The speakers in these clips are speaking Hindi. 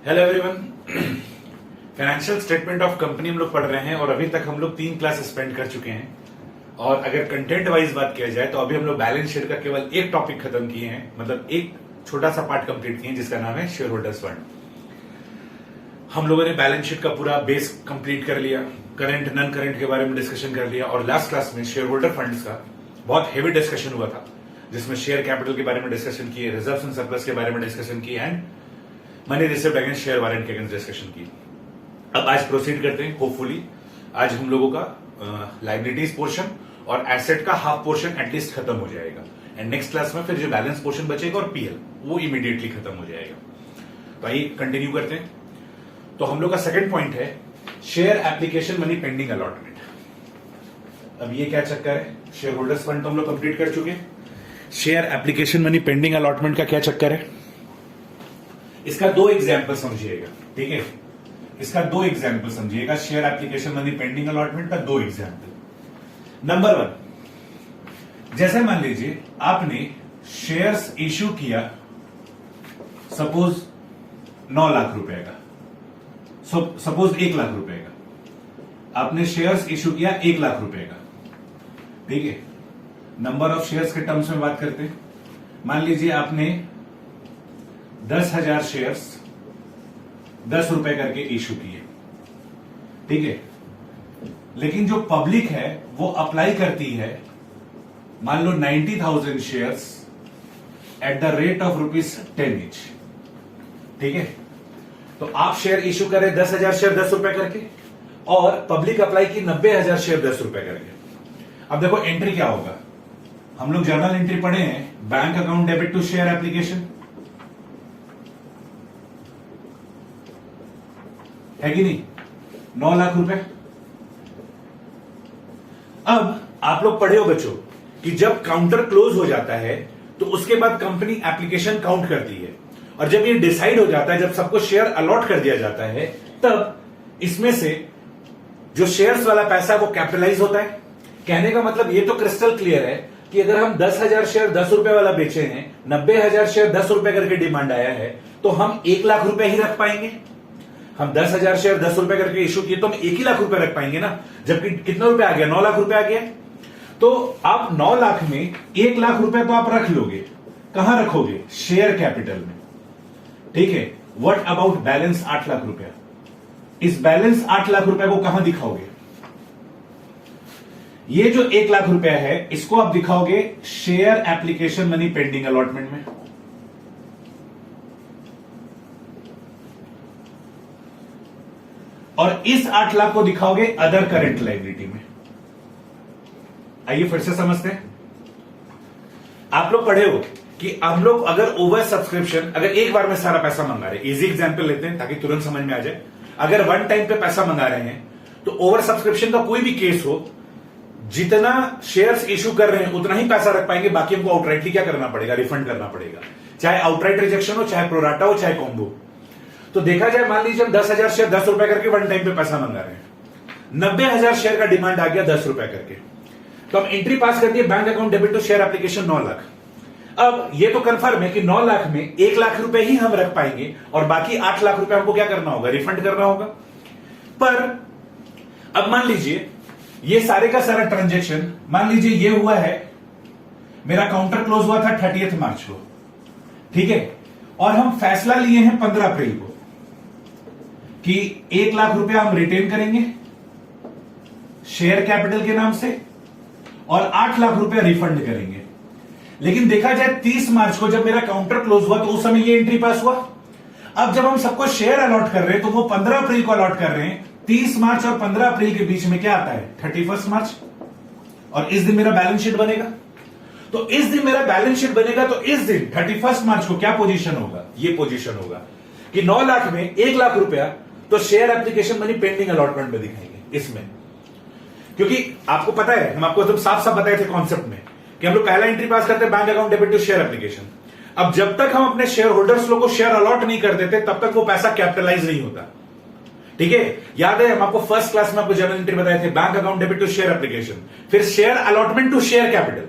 Hello everyone. Financial statement of company हम लोग पढ़ रहे हैं और अभी तक हम लोग 3 क्लास स्पेंड कर चुके हैं। और अगर कंटेंट वाइज बात किया जाए तो अभी हम लोग बैलेंस शीट का केवल एक टॉपिक खत्म किए हैं, मतलब एक छोटा सा पार्ट कंप्लीट किए हैं जिसका नाम है शेयर होल्डर्स फंड। हम लोगों ने बैलेंस शीट का पूरा बेस कंप्लीट कर लिया, करंट नॉन करंट के बारे में डिस्कशन कर लिया और लास्ट क्लास में शेयर होल्डर फंड्स का बहुत हेवी डिस्कशन हुआ था, जिसमें शेयर कैपिटल के बारे में डिस्कशन किए, रिजर्व्स एंड सरप्लस के बारे में डिस्कसन किए and money received against share warrant के अगेंस्ट डिस्कशन की। अब आज प्रोसीड करते हैं। होपफुली आज हम लोगों का लाइबिलिटीज पोर्शन और एसेट का हाफ पोर्शन एटलीस्ट खत्म हो जाएगा एंड नेक्स्ट क्लास में फिर जो बैलेंस पोर्शन बचेगा और पीएल वो इमीडिएटली खत्म हो जाएगा। तो आइए कंटिन्यू करते हैं। तो हम लोग का सेकंड पॉइंट है share application money pending allotment. अब ये क्या चक्कर है? शेयर होल्डर्स फंड तो हम लोग कंप्लीट कर चुके, share application money pending allotment का क्या चक्कर है? इसका 2 एग्जाम्पल समझिएगा, ठीक है? इसका 2 एग्जाम्पल समझिएगा, share application money pending allotment का 2 एग्जाम्पल। नंबर 1, जैसे मान लीजिए आपने शेयर्स इश्यू किया सपोज 9 लाख रुपए का, सपोज 1 लाख रुपए का आपने शेयर्स इश्यू किया 1 लाख रुपए का, ठीक है? नंबर ऑफ शेयर्स के टर्म्स में बात करते हैं। मान लीजिए आपने 10,000 शेयर्स 10 रुपए करके इश्यू किए, ठीक है? लेकिन जो पब्लिक है वो अप्लाई करती है मान लो 90,000 shares at the rate of ₹10 each, ठीक है? तो आप शेयर इश्यू करें 10,000 शेयर 10 रुपए करके और पब्लिक अप्लाई की 90,000 शेयर 10 रुपए करके। अब देखो एंट्री क्या होगा, हम लोग जर्नल एंट्री पढ़े हैं, bank account debit to share application, है कि नहीं? 9 लाख रुपए। अब आप लोग पढ़े हो बच्चों कि जब काउंटर क्लोज हो जाता है तो उसके बाद कंपनी एप्लीकेशन काउंट करती है और जब ये डिसाइड हो जाता है, जब सबको शेयर अलॉट कर दिया जाता है, तब इसमें से जो शेयर्स वाला पैसा वो कैपिटलाइज होता है। कहने का मतलब ये तो क्रिस्टल क्लियर है कि अगर हम 10,000 शेयर 10 रुपए वाला बेचे हैं, 90,000 शेयर 10 रुपए करके डिमांड आया है, तो हम 1 लाख रुपए ही रख पाएंगे। हम 10,000 शेयर 10 रुपए करके इश्यू किए तो हम 1 ही लाख रुपए रख पाएंगे ना, जबकि कितना रुपए आ गया? 9 लाख रुपए आ गया। तो आप 9 लाख में 1 लाख रुपए तो आप रख लोगे, कहां रखोगे? शेयर कैपिटल में, ठीक है? व्हाट अबाउट बैलेंस 8 लाख रुपया? इस बैलेंस 8 लाख रुपए को कहां दिखाओगे? ये जो 1 लाख रुपया है इसको आप दिखाओगे share application money pending allotment में, और इस 8 लाख को दिखाओगे अदर करंट लायबिलिटी में। आइए फिर से समझते हैं। आप लोग पढ़े हो कि हम लोग अगर ओवर सब्सक्रिप्शन, अगर एक बार में सारा पैसा मंगा रहे, इजी एग्जांपल लेते हैं ताकि तुरंत समझ में आ जाए। अगर वन टाइम पे पैसा मंगा रहे हैं तो ओवर सब्सक्रिप्शन का कोई भी केस हो, जितना शेयर्स इश्यू कर रहे हैं उतना ही पैसा रख पाएंगे, बाकी हमको आउटराइटली क्या करना पड़ेगा? रिफंड करना पड़ेगा, चाहे आउटराइट रिजेक्शन हो, चाहे प्रोराटा हो, चाहे कॉम्बो। तो देखा जाए, मान लीजिए हम 10,000 शेयर 10 रुपए करके वन टाइम पे पैसा मंगा रहे हैं, 90,000 शेयर का डिमांड आ गया 10 रुपए करके, तो हम एंट्री पास कर दिए bank account debit to share application 9 lakh. अब ये तो कंफर्म है कि 9 लाख में 1 लाख रुपए ही हम रख पाएंगे और बाकी 8 लाख रुपए हमको क्या करना होगा? रिफंड करना होगा। पर अब मान लीजिए ये सारे का सारा ट्रांजेक्शन, मान लीजिए ये हुआ है, मेरा काउंटर क्लोज हुआ था 30 मार्च को, ठीक है? और हम फैसला लिए हैं 15 अप्रैल को कि 1 लाख रुपया हम रिटेन करेंगे शेयर कैपिटल के नाम से और 8 लाख रुपया रिफंड करेंगे। लेकिन देखा जाए 30 मार्च को जब मेरा काउंटर क्लोज हुआ तो उस समय ये एंट्री पास हुआ। अब जब हम सबको शेयर अलॉट कर रहे हैं तो वो 15 अप्रैल को अलॉट कर रहे हैं। 30 मार्च और 15 अप्रैल के बीच में क्या आता है? 31 मार्च, और इस दिन मेरा बैलेंस शीट बनेगा। तो इस दिन मेरा बैलेंस शीट बनेगा तो इस दिन 31 मार्च को क्या पोजीशन होगा? ये पोजीशन होगा कि 9 लाख में 1 लाख रुपया तो share application money pending allotment में दिखाएंगे इसमें। क्योंकि आपको पता है, हम आपको एकदम साफ साफ बताए थे कॉन्सेप्ट में कि हम लोग पहला एंट्री पास करते हैं bank account debit to share application. अब जब तक हम अपने शेयर होल्डर्स लोग को शेयर अलॉट नहीं कर देते तब तक वो पैसा कैपिटलाइज नहीं होता, ठीक है? याद है हम आपको फर्स्ट क्लास में आपको जर्नल एंट्री बताए थे, bank account debit to share application, फिर share allotment to share capital.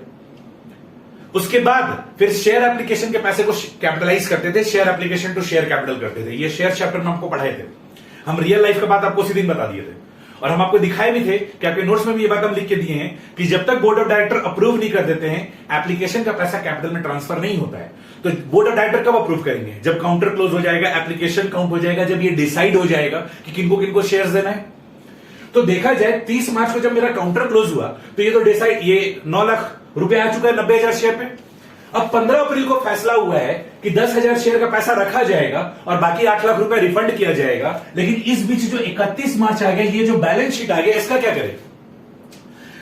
उसके बाद फिर शेयर एप्लीकेशन के पैसे को कैपिटलाइज करते थे, share application to share capital करते थे। ये शेयर चैप्टर में आपको पढ़ाए थे, हम रियल लाइफ का बात आपको उसी दिन बता दिए थे और हम आपको दिखाए भी थे कि आपके नोट्स में भी ये बात हम लिख के दिए हैं कि जब तक बोर्ड ऑफ डायरेक्टर अप्रूव नहीं कर देते हैं एप्लीकेशन का पैसा कैपिटल में ट्रांसफर नहीं होता है। तो बोर्ड ऑफ डायरेक्टर कब अप्रूव करेंगे? जब काउंटर क्लोज हो जाएगा, एप्लीकेशन काउंट हो जाएगा, जब ये डिसाइड हो जाएगा कि किनको किनको शेयर्स देना है। तो देखा जाए 30 मार्च को जब मेरा काउंटर क्लोज हुआ तो ये तो डिसाइड, ये 9 लाख रुपए आ चुका है 90,000 शेयर पे। अब 15 अप्रैल को फैसला हुआ है कि 10,000 शेयर का पैसा रखा जाएगा और बाकी 8 लाख रुपए रिफंड किया जाएगा। लेकिन इस बीच जो 31 मार्च आ गया, ये जो बैलेंस शीट आ गया, इसका क्या करें?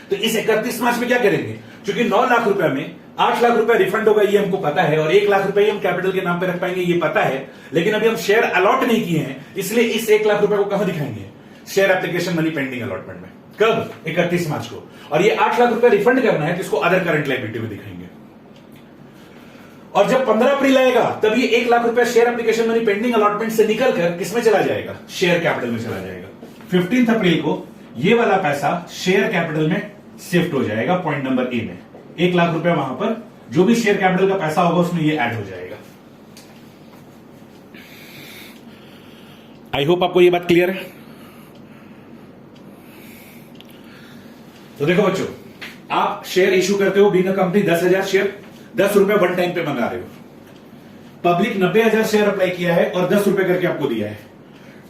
तो इस 31 मार्च में क्या करेंगे? क्योंकि 9 लाख रुपए में 8 लाख रुपए रिफंड होगा ये हमको पता है और 1 लाख रुपए हम कैपिटल के नाम पे रख पाएंगे ये पता है। लेकिन अभी हम शेयर अलॉट नहीं किए हैं, इसलिए इस 1 लाख रुपए को कहां दिखाएंगे? Share application money pending allotment में। कब? 31 मार्च को। और ये 8 लाख रुपए रिफंड करना है तो इसको अदर करंट लायबिलिटी में दिखाएंगे। और जब 15 अप्रैल आएगा तब ये 1 लाख रुपए share application money pending allotment से निकलकर किसमें चला जाएगा? शेयर कैपिटल में चला जाएगा। 15 अप्रैल को ये वाला पैसा शेयर कैपिटल में शिफ्ट हो जाएगा। पॉइंट नंबर ए में 1 लाख रुपए वहां पर जो भी शेयर कैपिटल का पैसा होगा उसमें ये ऐड हो जाएगा। आई होप आपको ये बात क्लियर है। तो देखो बच्चों, आप शेयर इशू करते हो बीइंग अ कंपनी 10,000 शेयर, 10 रुपए वन टाइम पे मंगा रहे हो। पब्लिक 90,000 शेयर अप्लाई किया है और 10 रुपए करके आपको दिया है।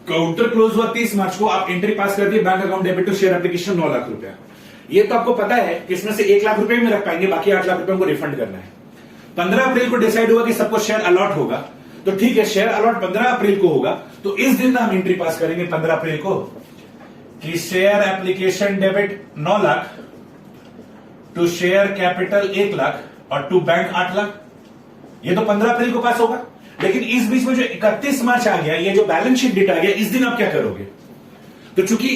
काउंटर क्लोज हुआ 30 मार्च को, आप एंट्री पास कर दिए, bank account debit to share application 9 lakh रुपया। ये तो आपको पता है कि इसमें से 1 लाख रुपए में रख पाएंगे, बाकी 8 लाख रुपए को रिफंड करना है। 15 अप्रैल को डिसाइड हुआ कि सबको शेयर अलॉट होगा, तो ठीक है, शेयर अलॉट 15 अप्रैल को होगा, तो इस दिन हम एंट्री पास करेंगे 15 अप्रैल को कि share application debit 9 lakh to share capital 1 lakh और टू बैंक 8 लाख। ये तो 15 अप्रैल को पास होगा। लेकिन इस बीच में जो 31 मार्च आ गया, ये जो बैलेंस शीट डेट आ गया, इस दिन आप क्या करोगे? तो चूंकि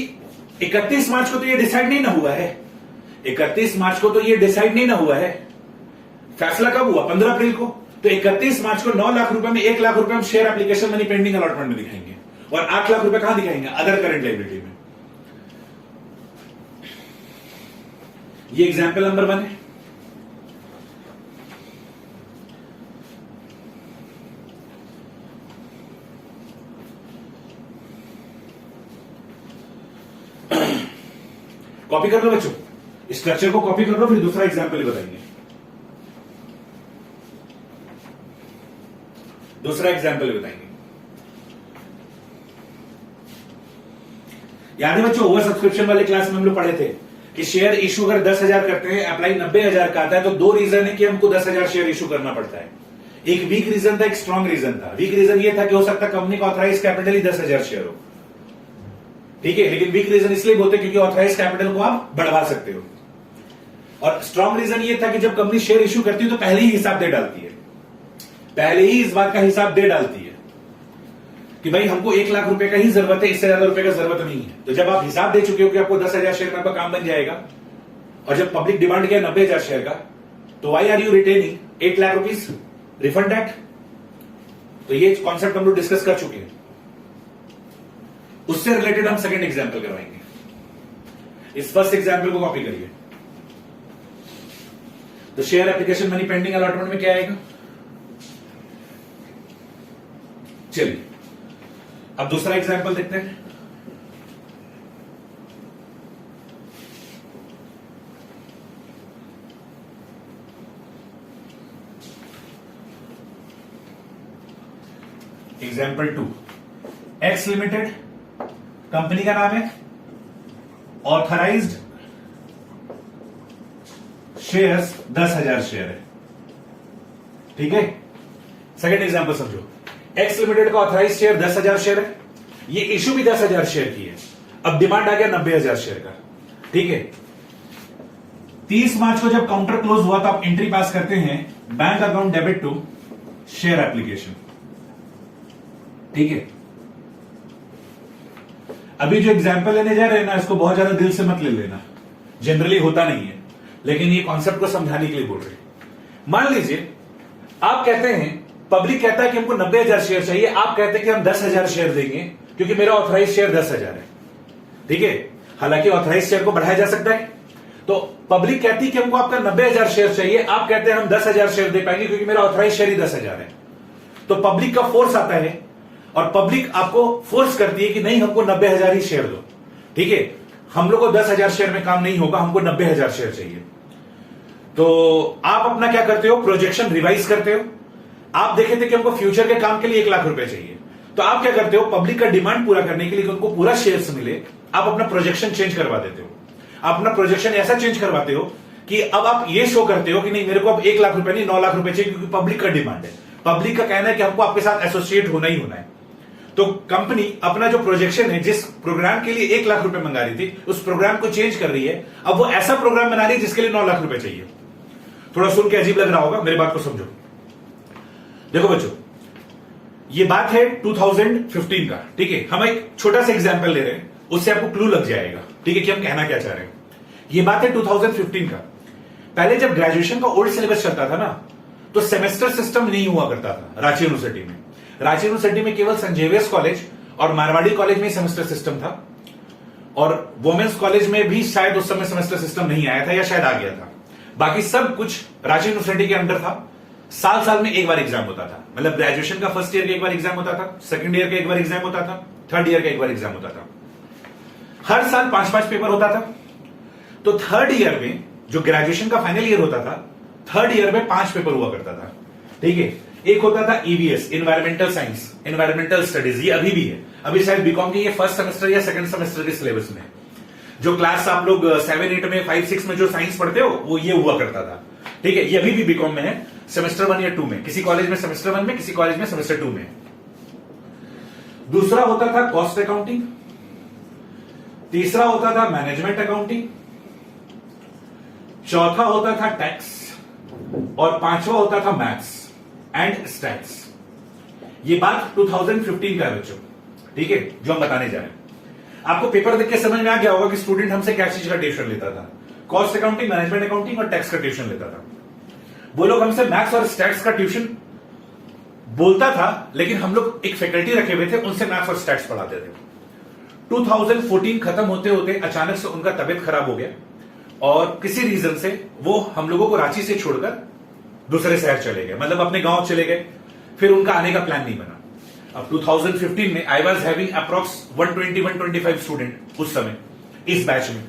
31 मार्च को तो ये डिसाइड नहीं ना हुआ है, 31 मार्च को तो ये डिसाइड नहीं ना हुआ है, फैसला कब हुआ? 15 अप्रैल को। तो 31 मार्च को 9 लाख रुपए में 1 लाख रुपए हम share application money pending allotment में दिखाएंगे और 8 लाख रुपए कहां दिखाएंगे? अदर करंट लायबिलिटी में। ये एग्जाम्पल नंबर 1 है। कॉपी कर लो बच्चों, स्ट्रक्चर को कॉपी कर लो, फिर दूसरा एग्जाम्पल बताएंगे। दूसरा एग्जाम्पल बताएंगे। याद है बच्चों, ओवर सब्सक्रिप्शन वाले क्लास में हम लोग पढ़े थे कि शेयर इशू अगर 10,000 करते हैं, अप्लाई 90,000 का आता है, तो 2 रीजन है कि हमको 10,000 शेयर इशू करना पड़ता है। एक वीक रीजन था, एक स्ट्रांग रीजन था। वीक रीजन ये था कि हो सकता है कंपनी का ऑथराइज कैपिटल ही 10,000 शेयर हो, ठीक है, लेकिन वीक रीजन इसलिए बोलते क्योंकि ऑथराइज कैपिटल को आप बढ़वा सकते हो। और स्ट्रांग रीजन ये था कि जब कंपनी शेयर इशू करती है तो पहले ही हिसाब दे डालती है, पहले ही इस बात का हिसाब दे डालती है कि भाई हमको 1 लाख रुपए का ही जरूरत है, इससे ज्यादा रुपए का जरूरत नहीं है। तो जब आप हिसाब दे चुके हो कि आपको 10,000 शेयर का काम बन जाएगा और जब पब्लिक डिमांड किया 90,000 शेयर का, तो why are you retaining 8 lakh rupees? Refund that. तो ये कॉन्सेप्ट हम लोग डिस्कस कर चुके हैं। उससे रिलेटेड हम सेकंड एग्जांपल करवाएंगे। इस फर्स्ट एग्जांपल को कॉपी करिए। तो share application money pending allotment में क्या आएगा? चलिए अब दूसरा एग्जांपल देखते हैं। एग्जाम्पल 2, एक्स लिमिटेड कंपनी का नाम है, ऑथराइज्ड शेयर्स 10,000 शेयर है, ठीक है। सेकंड एग्जांपल समझो, एक्स लिमिटेड का ऑथराइज शेयर 10,000 शेयर है, ये इशू भी 10,000 शेयर की है। अब डिमांड आ गया 90,000 शेयर का, ठीक है। 30 मार्च को जब काउंटर क्लोज हुआ तो आप एंट्री पास करते हैं bank account debit to share application, ठीक है। अभी जो एग्जाम्पल लेने जा रहे हैं ना, इसको बहुत ज्यादा दिल से मत ले लेना, जनरली होता नहीं है, लेकिन ये कॉन्सेप्ट को समझाने के लिए बोल रहे हैं। मान लीजिए आप कहते हैं, पब्लिक कहता है कि हमको 90,000 शेयर चाहिए, आप कहते हैं कि हम 10,000 शेयर देंगे क्योंकि मेरा ऑथराइज शेयर 10,000 है, ठीक है। हालांकि ऑथराइज शेयर को बढ़ाया जा सकता है, तो पब्लिक कहती है कि हमको आपका 90,000 शेयर चाहिए, आप कहते हैं हम 10,000 शेयर दे पाएंगे क्योंकि मेरा ऑथराइज शेयर ही 10,000 है। तो पब्लिक का फोर्स आता है और पब्लिक आपको फोर्स करती है कि नहीं, हमको 90,000 ही शेयर दो। ठीक है, हम लोग को 10,000 शेयर में काम नहीं होगा, हमको 90,000 शेयर चाहिए। तो आप अपना क्या करते हो, प्रोजेक्शन रिवाइज करते हो। आप देखे थे कि हमको फ्यूचर के काम के लिए 1 लाख रुपए चाहिए, तो आप क्या करते हो, पब्लिक का डिमांड पूरा करने के लिए, उनको पूरा शेयर्स मिले, आप अपना प्रोजेक्शन चेंज करवा देते हो। आप अपना प्रोजेक्शन ऐसा चेंज करवाते हो कि अब आप ये शो करते हो कि नहीं, मेरे को अब 1 लाख रुपए नहीं 9 लाख रुपए चाहिए, क्योंकि पब्लिक का डिमांड है। पब्लिक का कहना है कि हमको आपके साथ एसोसिएट होना ही होना है। तो कंपनी अपना जो प्रोजेक्शन है, जिस प्रोग्राम के लिए 1 लाख रुपए मंगा रही थी, उस प्रोग्राम को चेंज कर रही है। अब वो ऐसा प्रोग्राम बना रही है जिसके लिए 9 लाख रुपए चाहिए। थोड़ा सुन के अजीब लग रहा होगा, मेरी बात को समझो। देखो बच्चों, ये बात है 2015 का। ठीक है, हम एक छोटा सा एग्जांपल ले रहे हैं, उससे आपको क्लू लग जाएगा। ठीक है, कि हम कहना क्या चाह रहे हैं। ये बात है 2015 का। पहले जब ग्रेजुएशन का ओल्ड सिलेबस चलता था ना, तो सेमेस्टर सिस्टम नहीं हुआ करता था रांची यूनिवर्सिटी में। रांची यूनिवर्सिटी में केवल सेंट जेवियर्स कॉलेज और मारवाड़ी कॉलेज में सेमेस्टर सिस्टम था, और वुमेन्स कॉलेज में भी शायद उस समय सेमेस्टर सिस्टम नहीं आया था, या शायद आ गया था। बाकी सब कुछ रांची यूनिवर्सिटी के अंडर था। साल में एक बार एग्जाम होता था, मतलब ग्रेजुएशन का फर्स्ट ईयर का एक बार एग्जाम होता था, सेकंड ईयर का एक बार एग्जाम होता था, थर्ड ईयर का एक बार एग्जाम होता था। हर साल 5-5 पेपर होता था। तो थर्ड ईयर में, जो ग्रेजुएशन का फाइनल ईयर होता था, थर्ड ईयर में 5 पेपर हुआ करता था। ठीक है, एक होता था EVS, environmental science, environmental studies. ये अभी भी है, अभी शायद बीकॉम के ये फर्स्ट सेमेस्टर या सेकंड सेमेस्टर के सिलेबस में। जो क्लास आप लोग 7-8 में, 5-6 में जो साइंस पढ़ते हो, वो ये हुआ करता था। ठीक है, ये अभी भी बीकॉम में है, सेमेस्टर 1 या 2 में। किसी कॉलेज में सेमेस्टर 1 में, किसी कॉलेज में सेमेस्टर 2 में। दूसरा होता था कॉस्ट अकाउंटिंग, तीसरा होता था मैनेजमेंट अकाउंटिंग, चौथा होता था टैक्स, और 5वां होता था मैथ्स एंड स्टैट्स। ये बात 2015 का है बच्चों। ठीक है, जो हम बताने जा रहे हैं। आपको पेपर देख के समझ में आ गया होगा कि स्टूडेंट हमसे क्या चीज का ट्यूशन लेता था। कॉस्ट अकाउंटिंग, मैनेजमेंट अकाउंटिंग और टैक्स का ट्यूशन लेता था। वो लोग हमसे मैथ्स और स्टैट्स का ट्यूशन बोलता था, लेकिन हम लोग एक फैकल्टी रखे हुए थे, उनसे मैथ्स और स्टैट्स पढ़ाते थे। 2014 खत्म होते होते अचानक से उनका तबियत खराब हो गया, और किसी रीजन से वो हम लोगों को रांची से छोड़कर दूसरे शहर चले गए, मतलब अपने गांव चले गए। फिर उनका आने का प्लान नहीं बना। अब 2015 में I was having approx 120-125 student उस समय इस बैच में।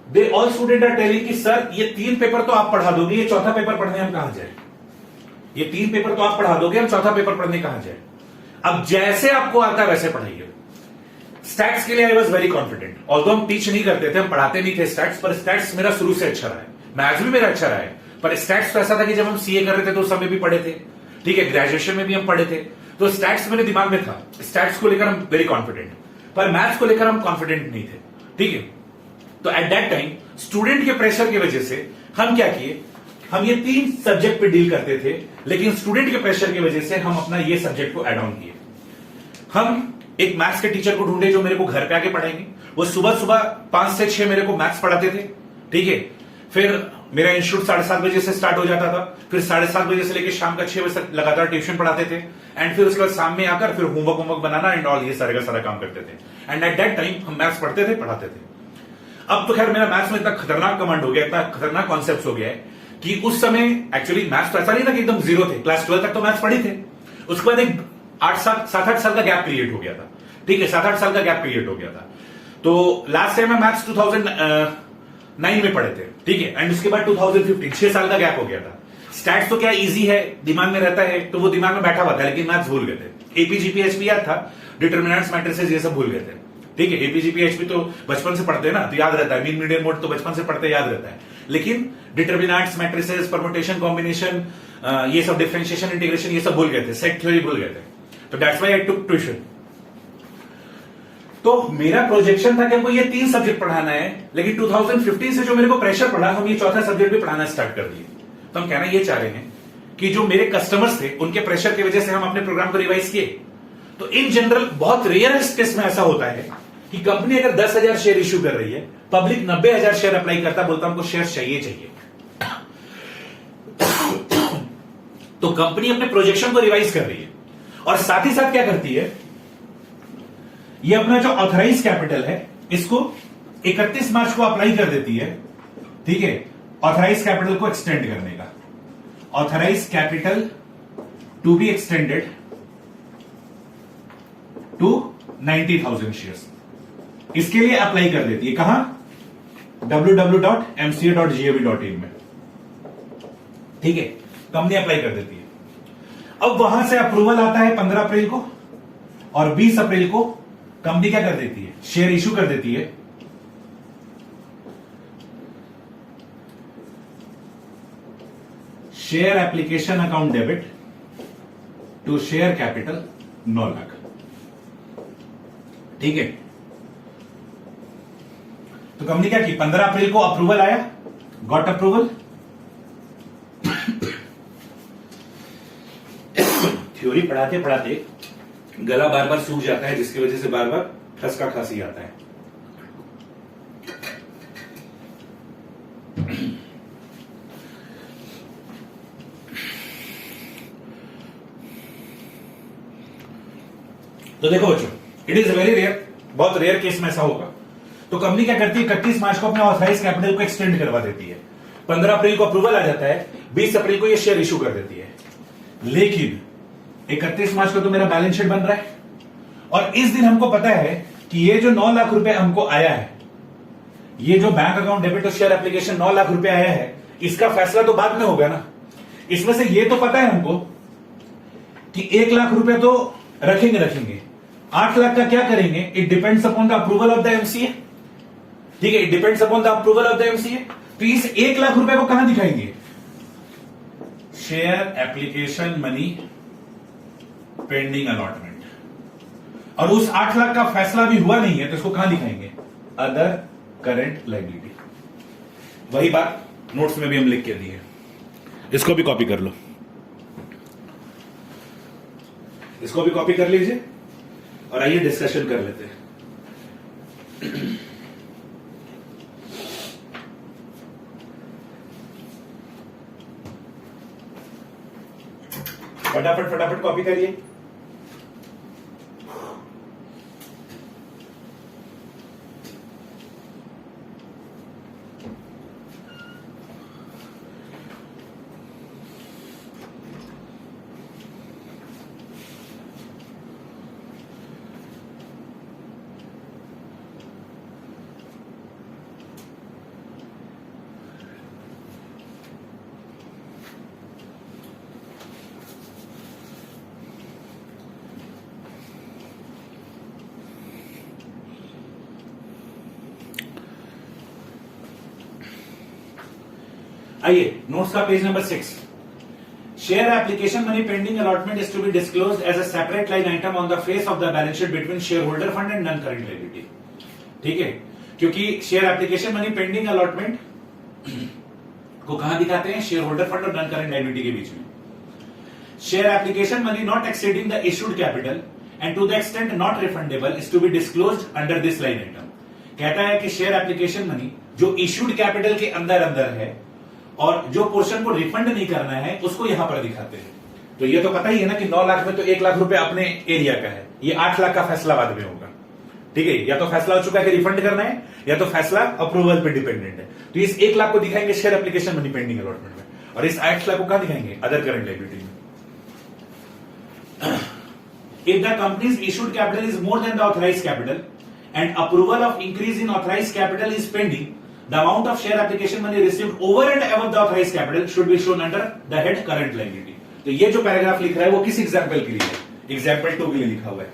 They all student are telling कि सर, ये 3 पेपर तो आप पढ़ा दोगे, ये चौथा पेपर पढ़ने हम कहां जाए। ये 3 पेपर तो आप पढ़ा दोगे, हम चौथा पेपर पढ़ने कहां जाए। अब जैसे आपको आता है वैसे पढ़ाइए। स्टैट्स के लिए I was very confident. Although हम टीच नहीं करते थे, हम पढ़ाते नहीं थे स्टैट्स, पर स्टैट्स मेरा शुरू से अच्छा रहा है। मैथ्स भी मेरा अच्छा रहा है, पर स्टैट्स तो ऐसा था कि जब हम सीए कर रहे थे तो उस समय भी पढ़े थे। ठीक है, ग्रेजुएशन में भी हम पढ़े थे, तो स्टैट्स मेरे दिमाग में था। स्टैट्स को लेकर हम वेरी कॉन्फिडेंट, पर मैथ्स को लेकर हम कॉन्फिडेंट नहीं थे। ठीक है, तो एट दैट टाइम स्टूडेंट के प्रेशर की वजह से हम क्या किए, हम ये 3 सब्जेक्ट पे डील करते थे, लेकिन स्टूडेंट के प्रेशर की वजह से हम अपना ये सब्जेक्ट को एड ऑन किए। हम एक मैथ्स के टीचर को ढूंढे जो मेरे को घर पे आके पढ़ाएंगे। वो सुबह 5 से 6 मेरे को मैथ्स पढ़ाते थे। ठीक है, फिर मेरा इंस्टीट्यूट 7:30 बजे से स्टार्ट हो जाता था, फिर 7:30 बजे से लेकर शाम का 6 बजे तक लगातार ट्यूशन पढ़ाते थे, एंड फिर उसके बाद शाम में आकर फिर होमवर्क बनाना एंड ऑल, ये सारे का सारा काम करते थे। एंड एट दैट टाइम हम मैथ्स पढ़ते थे, पढ़ाते थे। अब तो खैर मेरा मैथ्स में इतना खतरनाक कमांड हो गया, इतना खतरनाक कॉन्सेप्ट हो गया है कि उस समय एक्चुअली मैथ्स तो ऐसा नहीं था कि एकदम जीरो थे। क्लास 12 तक तो मैथ्स पढ़ी थे, उसके बाद एक 7-8 साल का गैप क्रिएट हो गया था। ठीक है, 7-8 साल का गैप क्रिएट हो गया था। तो लास्ट टाइम मैं मैथ्स 2009 में पढ़े थे। ठीक है, एंड उसके बाद 2015, 6 साल का गैप हो गया था। स्टैट्स तो क्या इजी है, दिमाग में रहता है, तो वो दिमाग में बैठा हुआ था, लेकिन मैथ्स भूल गए थे। एपीजीपीएचपी याद था, डिटरमिनेंट्स, मैट्रिसेस, ये सब भूल गए थे। ठीक है, एपीजीपीएचपी तो बचपन से पढ़ते हैं ना, तो याद रहता है। मीन मीडियन मोड तो बचपन से पढ़ते याद रहता है, लेकिन डिटरमिनेंट्स, मैट्रिसेस, परम्यूटेशन, कॉम्बिनेशन, ये सब डिफरेंशिएशन, इंटीग्रेशन, ये सब भूल गए थे। सेट थ्योरी भूल गए थे। तो that's why I took tuition. तो मेरा प्रोजेक्शन था कि हमको ये 3 सब्जेक्ट पढ़ाना है, लेकिन 2015 से जो मेरे को प्रेशर पड़ा, हम ये चौथा सब्जेक्ट भी पढ़ाना स्टार्ट कर दिए। तो हम कहना ये चाह रहे हैं कि जो मेरे कस्टमर्स थे, उनके प्रेशर की वजह से हम अपने प्रोग्राम को रिवाइज किए। तो इन जनरल बहुत रेयरेस्ट केस में ऐसा होता है कि कंपनी अगर 10,000 शेयर इश्यू कर रही है, पब्लिक 90,000 शेयर अप्लाई करता, बोलता हमको शेयर चाहिए। तो कंपनी अपने प्रोजेक्शन को रिवाइज कर रही है, और साथ ही साथ क्या करती है, ये अपना जो ऑथराइज कैपिटल है, इसको 31 मार्च को अप्लाई कर देती है ठीक है, ऑथराइज कैपिटल को एक्सटेंड करने का, authorize capital to be extended to 90,000 shares, इसके लिए अप्लाई कर देती है कहां, www.mca.gov.in में, ठीक है, कंपनी अप्लाई कर देती है। अब वहां से अप्रूवल आता है 15 अप्रैल को, और 20 अप्रैल को कंपनी क्या कर देती है, शेयर इशू कर देती है। Share application account debit to share capital 9 lakh, ठीक है। तो कंपनी क्या की, 15 अप्रैल को अप्रूवल आया, गॉट अप्रूवल, थ्योरी पढ़ाते पढ़ाते गला बार बार सूख जाता है, जिसकी वजह से बार बार खसका खांसी आता है। तो देखो बच्चों, इट इज वेरी रेयर, बहुत रेयर केस में ऐसा होगा। तो कंपनी क्या करती है, 31 मार्च को अपने ऑथराइज कैपिटल को एक्सटेंड करवा देती है, 15 अप्रैल को अप्रूवल आ जाता है, 20 अप्रैल को ये शेयर इशू कर देती है। लेकिन 31 मार्च को तो मेरा बैलेंस शीट बन रहा है, और इस दिन हमको पता है कि ये जो 9 लाख रुपए हमको आया है, ये जो bank account debit to share application 9 lakh रुपए आया है, इसका फैसला तो बाद में होगा ना। इसमें से ये तो पता है हमको कि 1 लाख रुपए तो रखेंगे, 8 लाख का क्या करेंगे, it depends upon the approval of the MCA, ठीक है, it depends upon the approval of the MCA. तो इस 1 लाख रुपए को कहां दिखाएंगे, share application money pending allotment, और उस 8 लाख का फैसला भी हुआ नहीं है तो इसको कहां दिखाएंगे, अदर करंट लायबिलिटी। वही बात नोट्स में भी हम लिख के दिए, इसको भी कॉपी कर लो, इसको भी कॉपी कर लीजिए, और आइए डिस्कशन कर लेते हैं। फटाफट फटाफट कॉपी करिए। आइए नोट्स का page number 6, share application money pending allotment is to be disclosed as a separate line item on the face of the balance sheet between share holder fund and non current liability, ठीक है, क्योंकि share application money pending allotment को कहां दिखाते हैं, शेयर होल्डर फंड और नॉन करंट लायबिलिटी के बीच में। Share application money not exceeding the issued capital and to the extent not refundable is to be disclosed under this line item. कहता है कि शेयर एप्लीकेशन मनी जो इशूड कैपिटल के अंदर है और जो पोर्शन को रिफंड नहीं करना है उसको यहां पर दिखाते हैं। तो ये तो पता ही है ना कि 9 लाख में तो 1 लाख रुपए अपने एरिया का है, ये 8 लाख का फैसला बाद में होगा, ठीक है, या तो फैसला हो चुका है कि रिफंड करना है, या तो फैसला अप्रूवल पे डिपेंडेंट है। तो इस 1 लाख को दिखाएंगे share application money pending allotment में, और इस 8 लाख को कहां दिखाएंगे, अदर करंट लायबिलिटी में। If the company's issued capital is more than the authorized capital and approval of increase in authorized capital is pending, the amount of share application money received over and above the authorized capital should be shown under the head current liability. तो ये जो पैराग्राफ लिख रहा है वो किस एग्जाम्पल के लिए है, एग्जाम्पल 2 के लिए लिखा हुआ है।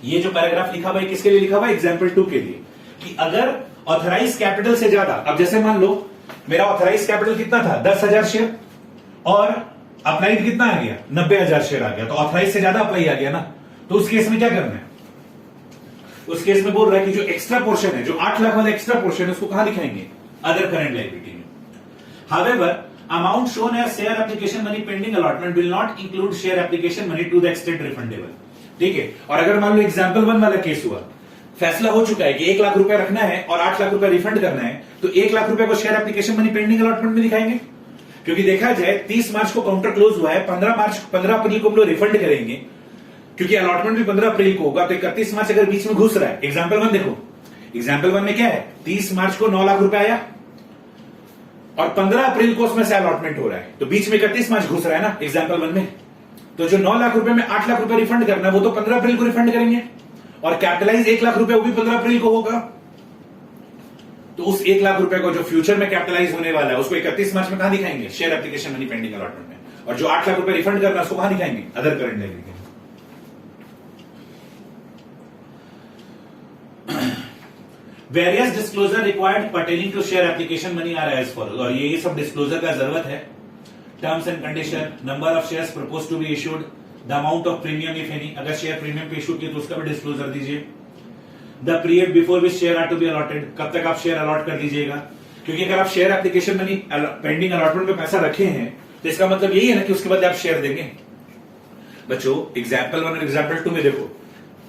ये जो पैराग्राफ लिखा हुआ है किसके लिए लिखा हुआ है, एग्जाम्पल 2 के लिए, कि अगर ऑथराइज कैपिटल से ज्यादा, अब जैसे मान लो मेरा ऑथराइज कैपिटल कितना था, 10,000 शेयर, और अप्लाइड कितना आ गया, 90,000 शेयर आ गया, तो ऑथराइज से ज्यादा अप्लाई आ गया ना। तो उस केस में क्या करना है, उस केस में बोल रहा है कि जो एक्स्ट्रा पोर्शन है, जो 8 लाख वाला एक्स्ट्रा पोर्शन है, उसको कहां दिखाएंगे, अदर करंट लायबिलिटी में। However amount shown as share application money pending allotment will not include share application money to the extent refundable, ठीक है। और अगर मान लो एग्जाम्पल 1 वाला केस हुआ, फैसला हो चुका है कि 1 लाख रुपए रखना है और 8 लाख रुपए रिफंड करना है, तो 1 लाख रुपए को share application money pending allotment में दिखाएंगे, क्योंकि देखा जाए 30 मार्च को काउंटर क्लोज हुआ है, 15 अप्रैल को हम लोग रिफंड करेंगे, क्योंकि अलॉटमेंट भी 15 अप्रैल को होगा। तो 31 मार्च अगर बीच में घुस रहा है, एग्जाम्पल 1 देखो, एग्जाम्पल 1 में क्या है, 30 मार्च को 9 लाख रुपए आया, और 15 अप्रैल को उसमें से अलॉटमेंट हो रहा है, तो बीच में 31 मार्च घुस रहा है ना एग्जाम्पल 1 में। तो जो 9 लाख रुपए में 8 लाख रुपए रिफंड करना है वो तो 15 अप्रैल को रिफंड करेंगे, और कैपिटलाइज 1 लाख रुपए वो भी 15 अप्रैल को होगा। तो उस 1 लाख रुपए को जो फ्यूचर में कैपिटलाइज होने वाला है उसको 31 मार्च में कहां दिखाएंगे? Share application money pending allotment में। और जो 8 लाख रुपए रिफंड करना है उसको कहां दिखाएंगे? Other current liability. Various disclosure required pertaining to share application money are as for, और ये सब डिस्क्लोजर का जरूरत है। Terms and condition, number of shares propose to be issued, the amount of premium if any, अगर शेयर प्रीमियम पे इशू किए तो उसका भी डिस्क्लोजर दीजिए। The period before which share are to be allotted, कब तक आप शेयर अलॉट कर दीजिएगा, क्योंकि अगर आप share application money pending allotment में पैसा रखे हैं तो इसका मतलब यही है ना कि उसके बदले आप शेयर देंगे। बच्चों एग्जाम्पल 1 और एग्जाम्पल 2 में देखो,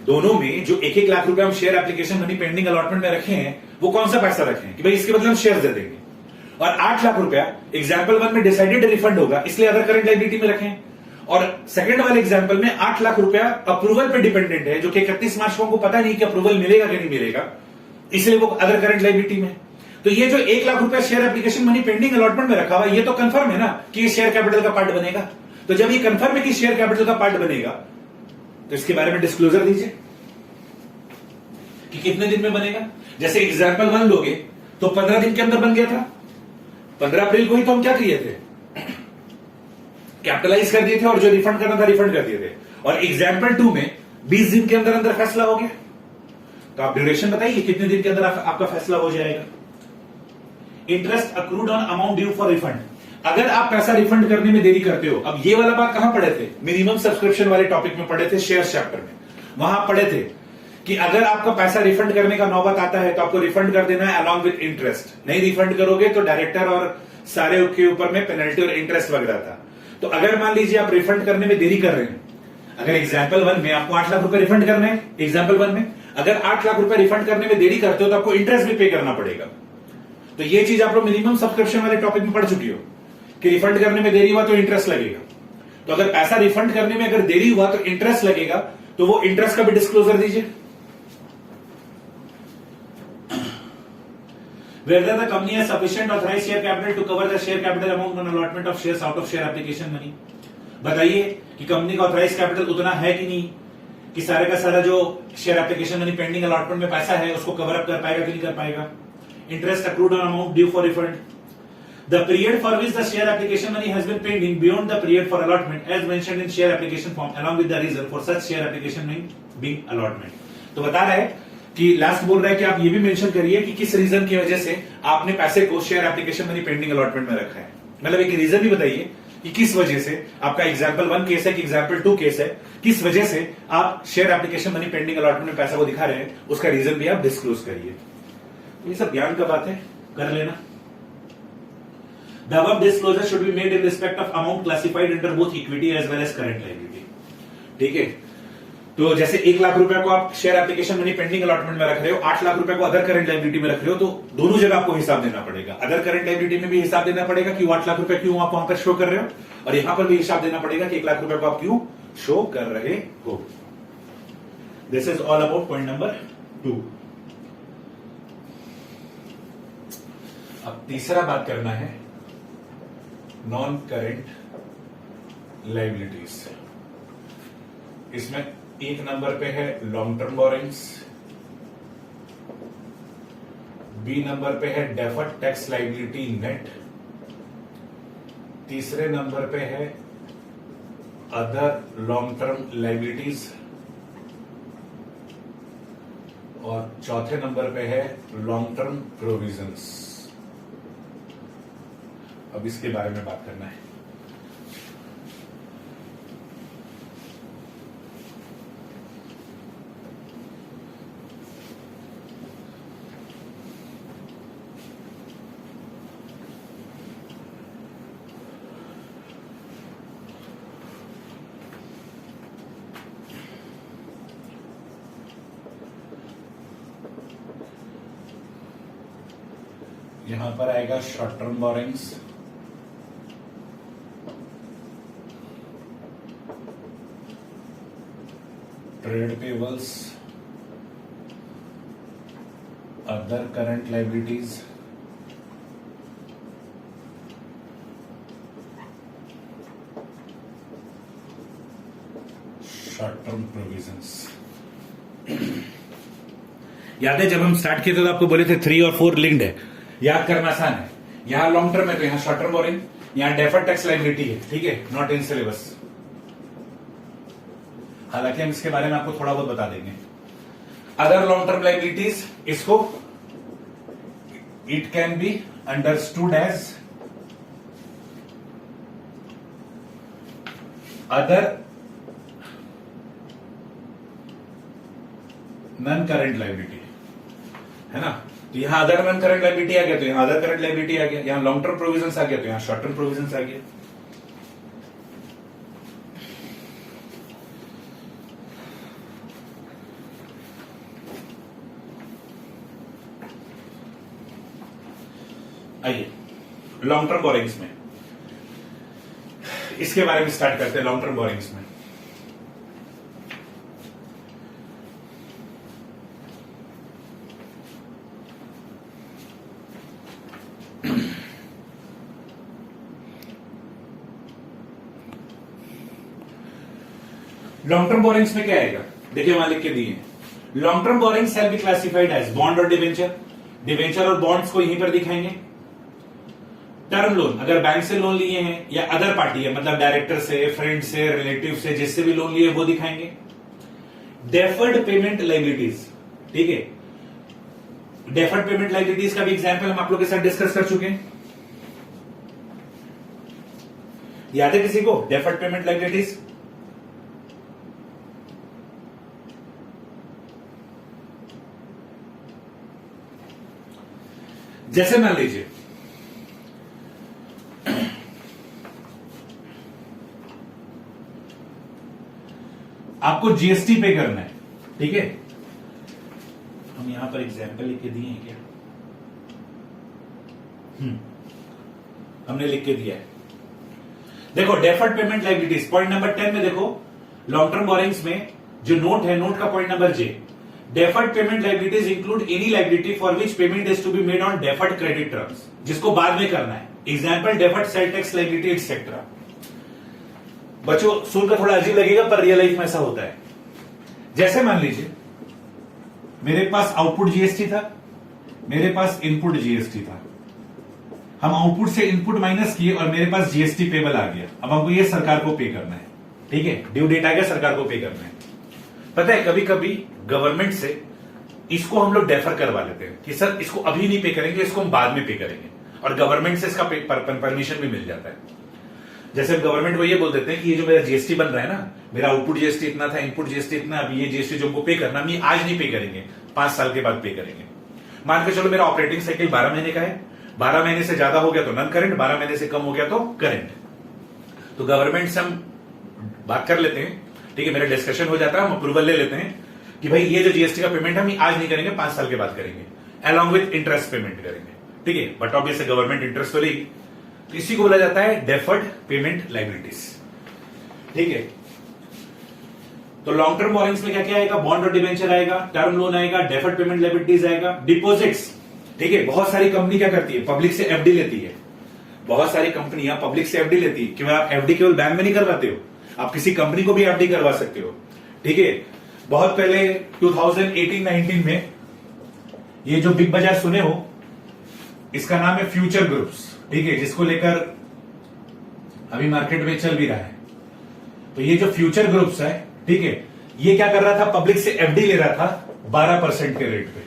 दोनों में जो 1-1 लाख रुपए हम share application money pending allotment में रखे हैं वो कौन सा पैसा रखे हैं कि भाई इसके बदले हम शेयर दे देंगे, और 8 लाख रुपया एग्जाम्पल 1 में डिसाइडेड रिफंड होगा इसलिए अदर करंट लायबिलिटी में रखें, और सेकंड वाले एग्जाम्पल में 8 लाख रुपया अप्रूवल पे डिपेंडेंट है जो कि 31 मार्च को हमको पता नहीं कि अप्रूवल मिलेगा कि नहीं मिलेगा, इसलिए वो अदर करंट लायबिलिटी में। तो ये जो 1 लाख रुपया share application money pending allotment में रखा हुआ ये तो कंफर्म है ना कि ये शेयर कैपिटल का पार्ट बनेगा। तो जब ये कंफर्म है कि शेयर कैपिटल का पार्ट बनेगा तो इसके बारे में डिस्क्लोजर दीजिए कि कितने दिन में बनेगा। जैसे एग्जाम्पल 1 लोगे तो 15 दिन के अंदर बन गया था, 15 अप्रैल को ही तो हम क्या किए थे? कैपिटलाइज कर दिए थे, और जो रिफंड करना था रिफंड कर दिए थे। और एग्जाम्पल 2 में 20 दिन के अंदर अंदर फैसला हो गया। तो आप ड्यूरेशन बताइए कितने दिन के अंदर आपका फैसला हो जाएगा। Interest accrued on amount due for refund, अगर आप पैसा रिफंड करने में देरी करते हो, अब ये वाला बात कहां पढ़े थे? मिनिमम सब्सक्रिप्शन वाले टॉपिक में पढ़े थे, शेयर चैप्टर में। वहां पढ़े थे कि अगर आपका पैसा रिफंड करने का नौबत आता है तो आपको रिफंड कर देना है अलॉन्ग विद इंटरेस्ट। नहीं रिफंड करोगे तो डायरेक्टर और सारे के ऊपर में पेनल्टी और इंटरेस्ट वगैरह था। तो अगर मान लीजिए आप रिफंड करने में देरी कर रहे हैं, अगर एग्जाम्पल 1 में आपको 8 लाख रुपए रिफंड करने हैं, एग्जाम्पल 1 में अगर 8 लाख रुपए रिफंड करने में देरी करते हो तो आपको इंटरेस्ट भी पे करना पड़ेगा। तो ये चीज आप लोग मिनिमम सब्सक्रिप्शन वाले टॉपिक में पढ़ चुकी हो कि रिफंड करने में देरी हुआ तो इंटरेस्ट लगेगा। तो अगर पैसा रिफंड करने में अगर देरी हुआ तो इंटरेस्ट लगेगा, तो वो इंटरेस्ट का भी डिस्क्लोजर दीजिए। Whether the company has sufficient authorized share capital to cover the share capital amount on allotment of shares out of share application money, बताइए कि कंपनी का ऑथराइज कैपिटल उतना है कि नहीं कि सारे का सारा जो share application money pending allotment में पैसा है उसको कवर अप कर पाएगा कि नहीं कर पाएगा। Interest accrued on amount due for refund, the period for which the share application money has been pending beyond the period for allotment as mentioned in share application form along with the reason for such share application money being allotment. तो बता रहा है कि लास्ट बोल रहा है कि आप ये भी मेंशन करिए कि किस रीजन की वजह से आपने पैसे को share application money pending allotment में रखा है। मतलब एक रीजन भी बताइए कि किस वजह से आपका एग्जाम्पल 1 केस है कि एग्जाम्पल 2 केस है, किस वजह से आप share application money pending allotment में पैसा को दिखा रहे हैं, उसका रीजन भी आप डिस्क्लोज करिए। ये सब ज्ञान का बात है, कर लेना। The above disclosure should be made in respect of amount classified under both equity as well as current liability. ठीक है, तो जैसे 1 लाख रुपए को आप share application money pending allotment में रख रहे हो, 8 लाख रुपए को अदर करंट लायबिलिटी में रख रहे हो, तो दोनों जगह आपको हिसाब देना पड़ेगा। अदर करंट लायबिलिटी में भी हिसाब देना पड़ेगा कि 8 लाख रुपए क्यों आप वहां पर शो कर रहे हो, और यहां पर भी हिसाब देना पड़ेगा कि 1 लाख रुपए को आप क्यों शो कर रहे हो। This is all about point number 2। अब तीसरा बात करना है नॉन करंट लायबिलिटीज। इसमें 1 नंबर पे है long term borrowings, B number पे है डेफर्ड टैक्स लायबिलिटी नेट, तीसरे नंबर पे है अदर लॉन्ग टर्म लायबिलिटीज, और चौथे नंबर पे है लॉन्ग टर्म प्रोविजंस। अब इसके बारे में बात करना है। यहां पर आएगा short term borrowings, trade payables, other current liabilities, short term provisions. याद है जब हम स्टार्ट किए थे तो आपको बोले थे 3 और 4 लिंक्ड है, याद करना आसान है। यहां लॉन्ग टर्म है तो यहां शॉर्ट टर्म बोरिंग, यहां डेफर्ड टैक्स लायबिलिटी है, ठीक है, नॉट इन सिलेबस। हालांकि हम इसके बारे में आपको थोड़ा बहुत बता देंगे। अदर लॉन्ग टर्म लायबिलिटीज, इसको it can be understood as other non current liability, है ना। तो यहां अदर नॉन करंट लायबिलिटी आ गया, तो यहां अदर करंट लायबिलिटी आ गया, यहां लॉन्ग टर्म प्रोविजंस आ गया, तो यहां शॉर्ट टर्म प्रोविजंस आ गया। आइए लॉन्ग टर्म बोरिंग्स में, इसके बारे में स्टार्ट करते हैं। लॉन्ग टर्म बोरिंग्स में लॉन्ग टर्म बोरिंग्स में क्या आएगा, देखिए वहां लिख के दिए, long term borrowings shall be classified as bond और डिवेंचर। डिवेंचर और बॉन्ड्स को यहीं पर दिखाएंगे। टर्म लोन, अगर बैंक से लोन लिए हैं या अदर पार्टी है, मतलब डायरेक्टर से, फ्रेंड से, रिलेटिव से, जिससे भी लोन लिए वो दिखाएंगे। डेफर्ड पेमेंट लायबिलिटीज, ठीक है, डेफर्ड पेमेंट लायबिलिटीज का भी एग्जांपल हम आप लोग के साथ डिस्कस कर चुके हैं। याद है किसी को डेफर्ड पेमेंट लायबिलिटीज? जैसे मान लीजिए आपको जीएसटी पे करना है, ठीक है, हम यहां पर एग्जाम्पल लिख के दिए हैं क्या? हमने लिख के दिया है। देखो deferred payment liabilities point number 10 में देखो, लॉन्ग टर्म बोरिंग्स में जो नोट है, नोट का point number J, deferred payment liabilities include any liability for which payment is to be made on deferred credit terms, जिसको बाद में करना है। Example deferred sale tax liability etcetera. बच्चों सुनकर थोड़ा अजीब लगेगा पर रियल लाइफ में ऐसा होता है। जैसे मान लीजिए मेरे पास आउटपुट जीएसटी था, मेरे पास इनपुट जीएसटी था, हम आउटपुट से इनपुट माइनस किए और मेरे पास जीएसटी पेबल आ गया। अब हमको ये सरकार को पे करना है, ठीक है, ड्यू डेट आ गया, सरकार को पे करना है। पता है कभी कभी गवर्नमेंट से इसको हम लोग डेफर करवा लेते हैं कि सर इसको अभी नहीं पे करेंगे, इसको हम बाद में पे करेंगे, और गवर्नमेंट से इसका परमिशन भी मिल जाता है। जैसे गवर्नमेंट को ये बोल देते हैं कि ये जो मेरा जीएसटी बन रहा है ना, मेरा आउटपुट जीएसटी इतना था, इनपुट जीएसटी इतना, अभी ये जीएसटी जो हमको पे करना, हम ये आज नहीं पे करेंगे, 5 साल के बाद पे करेंगे। मान के चलो मेरा ऑपरेटिंग साइकिल 12 महीने का है, 12 महीने से ज्यादा हो गया तो नॉन करंट, 12 महीने से कम हो गया तो करंट। तो गवर्नमेंट से हम बात कर लेते हैं, ठीक है, मेरा डिस्कशन हो जाता है, हम अप्रूवल ले लेते हैं कि भाई ये जो जीएसटी का पेमेंट हम आज नहीं करेंगे, 5 साल के बाद करेंगे, अलॉन्ग विथ इंटरेस्ट पेमेंट करेंगे, ठीक है। बट ऑब्वियसली गवर्नमेंट इंटरेस्ट तो लेगी, तो इसी को बोला जाता है डेफर्ड पेमेंट लायबिलिटीज, ठीक है। तो लॉन्ग टर्म बोरिंग्स में क्या क्या आएगा, बॉन्ड और डिवेंचर आएगा, टर्म लोन आएगा, डेफर्ड पेमेंट लायबिलिटीज आएगा, डिपॉजिट्स, ठीक है। बहुत सारी कंपनी क्या करती है, पब्लिक से एफडी लेती है, बहुत सारी कंपनियां पब्लिक से एफडी लेती है। क्यों? आप एफडी केवल बैंक में नहीं करवाते हो, आप किसी कंपनी को भी एफडी करवा सकते हो, ठीक है। बहुत पहले 2018-19 में ये जो बिग बाजार सुने हो, इसका नाम है फ्यूचर ग्रुप्स, ठीक है, जिसको लेकर अभी मार्केट में चल भी रहा है। तो ये जो फ्यूचर ग्रुप्स है, ठीक है, ये क्या कर रहा था, पब्लिक से एफडी ले रहा था 12% के रेट पे।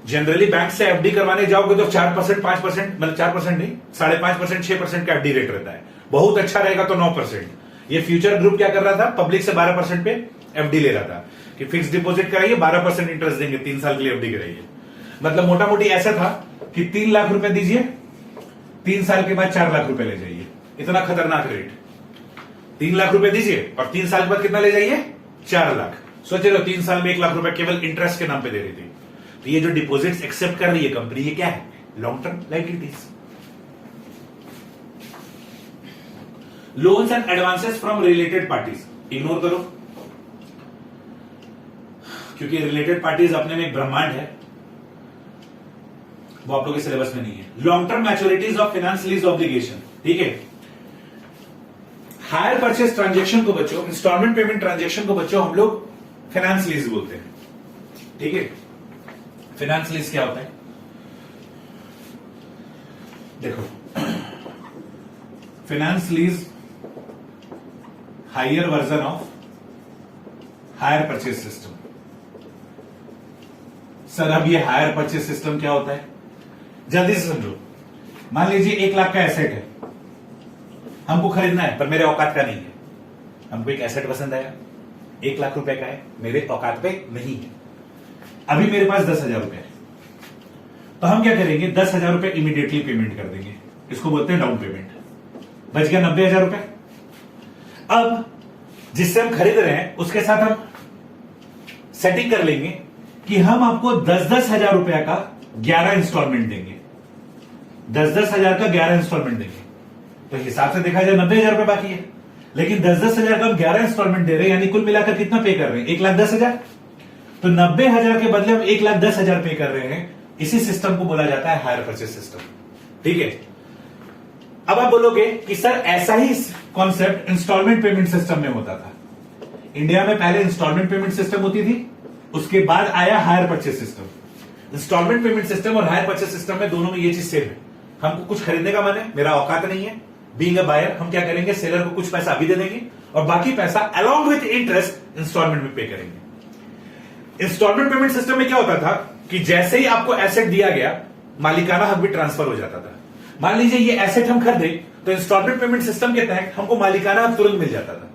जनरली बैंक से एफडी करवाने जाओगे तो 4%, 5%, मतलब 4% नहीं, 5.5%, 6% का एफडी रेट रहता है। बहुत अच्छा रहेगा तो 9%। ये फ्यूचर ग्रुप क्या कर रहा था, पब्लिक से 12% पे एफडी ले रहा था कि फिक्स डिपॉजिट कराइए, 12% इंटरेस्ट देंगे, 3 साल के लिए एफडी कराइए। मतलब मोटा मोटी ऐसा था कि 3 लाख रुपए दीजिए, 3 साल के बाद 4 लाख रुपए ले जाइए। इतना खतरनाक रेट, 3 लाख रुपए दीजिए और 3 साल के बाद कितना ले जाइए, 4 लाख। सोचे लो 3 साल में 1 लाख रुपए केवल इंटरेस्ट के नाम पे दे रही थी। तो ये जो डिपॉजिट्स एक्सेप्ट कर रही है कंपनी, ये क्या है, long term liabilities. Loans and advances from related parties ignore करो, क्योंकि रिलेटेड पार्टीज अपने में एक ब्रह्मांड है, वो आप लोगों के सिलेबस में नहीं है। Long term मैच्योरिटीज of finance lease obligation, ठीक है। हायर परचेस ट्रांजेक्शन को बच्चों, इंस्टॉलमेंट पेमेंट ट्रांजेक्शन को बच्चों हम लोग फाइनेंस लीज बोलते हैं। ठीक है, फाइनेंस लीज क्या होता है? देखो, finance lease higher version of hire purchase system. Sir अब ये हायर परचेस सिस्टम क्या होता है? जल्दी से समझो। मान लीजिए 1 लाख का एसेट है, हमको खरीदना है पर मेरे औकात का नहीं है। हमको एक एसेट पसंद आया, 1 लाख रुपए का है, मेरे औकात पे नहीं है। अभी मेरे पास 10,000 रुपए है, तो हम क्या करेंगे? 10,000 रुपए इमीडिएटली पेमेंट कर देंगे। इसको बोलते हैं डाउन पेमेंट। बच गया 90,000 रुपए। अब जिससे हम खरीद रहे हैं उसके साथ हम सेटिंग कर लेंगे कि हम आपको 10,000 रुपए का 11 इंस्टॉलमेंट देंगे। 10,000 का 11 इंस्टॉलमेंट देंगे, तो हिसाब से देखा जाए 90,000 रुपए बाकी है, लेकिन 10,000 का हम 11 इंस्टॉलमेंट दे रहे हैं, यानी कुल मिलाकर कितना पे कर रहे हैं? 1,10,000। तो 90,000 के बदले हम 1,10,000 पे कर रहे हैं। इसी सिस्टम को बोला जाता है हायर परचेस सिस्टम। ठीक है, अब आप बोलोगे कि सर ऐसा ही कॉन्सेप्ट इंस्टॉलमेंट पेमेंट सिस्टम में होता था। इंडिया में पहले इंस्टॉलमेंट पेमेंट सिस्टम होती थी, उसके बाद आया hire purchase system. Installment payment system और हायर परचेस सिस्टम में दोनों में ये चीज सेम है। हमको कुछ खरीदने का मन है, मेरा औकात नहीं है, बीइंग अ बायर हम क्या करेंगे? सेलर को कुछ पैसा अभी दे देंगे और बाकी पैसा अलॉन्ग विथ इंटरेस्ट इंस्टॉलमेंट में पे करेंगे। इंस्टॉलमेंट पेमेंट सिस्टम में क्या होता था कि जैसे ही आपको एसेट दिया गया, मालिकाना हक भी ट्रांसफर हो जाता था। मान लीजिए ये एसेट हम खरीदे, तो इंस्टॉलमेंट पेमेंट सिस्टम के तहत हमको मालिकाना हक तुरंत मिल जाता था।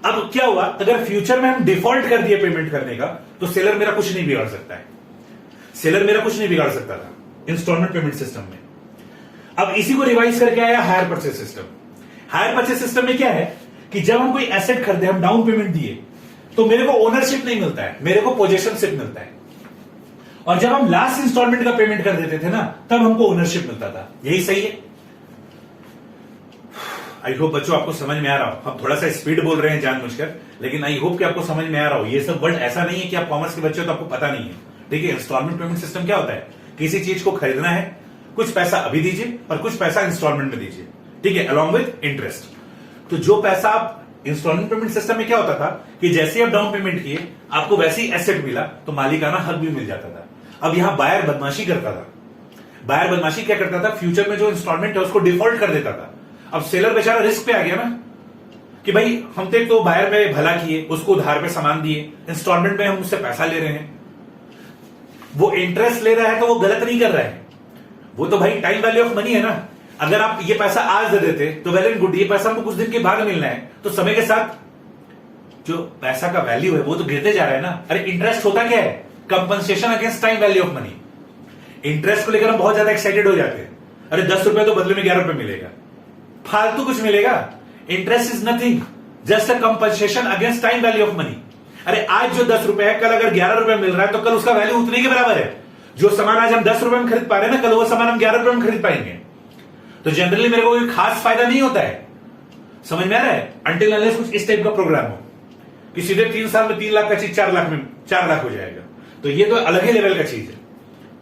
अब क्या हुआ, अगर फ्यूचर में हम डिफॉल्ट कर दिए पेमेंट करने का, तो सेलर मेरा कुछ नहीं बिगाड़ सकता है। सेलर मेरा कुछ नहीं बिगाड़ सकता था इंस्टॉलमेंट पेमेंट सिस्टम में। अब इसी को रिवाइज करके आया hire purchase system. Higher purchase system में क्या है कि जब हम कोई एसेट खरीदे, हम डाउन पेमेंट दिए, तो मेरे को ओनरशिप नहीं मिलता है, मेरे को पोजेशनशिप मिलता है। और जब हम लास्ट इंस्टॉलमेंट का पेमेंट कर देते थे ना, तब हमको ओनरशिप मिलता था। यही सही है? आई होप बच्चों आपको समझ में आ रहा हो। हम थोड़ा सा स्पीड बोल रहे हैं जानबूझकर, लेकिन आई होप कि आपको समझ में आ रहा हो। ये सब वर्ड ऐसा नहीं है कि आप कॉमर्स के बच्चे हो तो आपको पता नहीं है। ठीक है, इंस्टॉलमेंट पेमेंट सिस्टम क्या होता है? किसी चीज को खरीदना है, कुछ पैसा अभी दीजिए और कुछ पैसा इंस्टॉलमेंट में दीजिए। ठीक है, अलॉन्ग विथ इंटरेस्ट। तो जो पैसा आप इंस्टॉलमेंट पेमेंट सिस्टम में क्या होता था कि जैसे आप डाउन पेमेंट किए, आपको वैसे ही एसेट मिला, तो मालिकाना हक भी मिल जाता था। अब यहां बायर बदमाशी करता था। बायर बदमाशी क्या करता था? फ्यूचर में जो इंस्टॉलमेंट है उसको डिफॉल्ट कर देता था। अब सेलर बेचारा रिस्क पे आ गया ना कि भाई हम तो एक तो बायर में भला किए, उसको उधार पे सामान दिए, इंस्टॉलमेंट में हम उससे पैसा ले रहे हैं, वो इंटरेस्ट ले रहा है, तो वो गलत नहीं कर रहा है। वो तो भाई टाइम वैल्यू ऑफ मनी है ना। अगर आप ये पैसा आज दे देते तो वेल एंड गुड, ये पैसा हमको कुछ दिन के बाद मिलना है, तो समय के साथ जो पैसा का वैल्यू है वो तो गिरते जा रहा है ना। अरे इंटरेस्ट होता क्या है? Compensation against time value of money. Interest को लेकर हम बहुत ज्यादा एक्साइटेड हो जाते हैं। अरे 10 रुपए तो बदले में 11 रुपए मिलेगा, फालतू कुछ मिलेगा। Interest is nothing, just a compensation against time value of money. अरे आज जो 10 रुपए है, कल अगर 11 रुपए मिल रहा है, तो कल उसका वैल्यू उतने के बराबर है। जो सामान आज हम 10 रुपए में खरीद पा रहे हैं ना, कल वो सामान हम 11 रुपए में खरीद पाएंगे। तो जनरली मेरे को कोई खास फायदा नहीं होता है। समझ में आ रहा है? अंटिल अनलेस कुछ इस टाइप का प्रोग्राम हो कि सीधे 3 साल में 3 लाख का चीज 4 लाख में 4 लाख हो जाएगा, तो ये तो अलग ही लेवल का चीज है।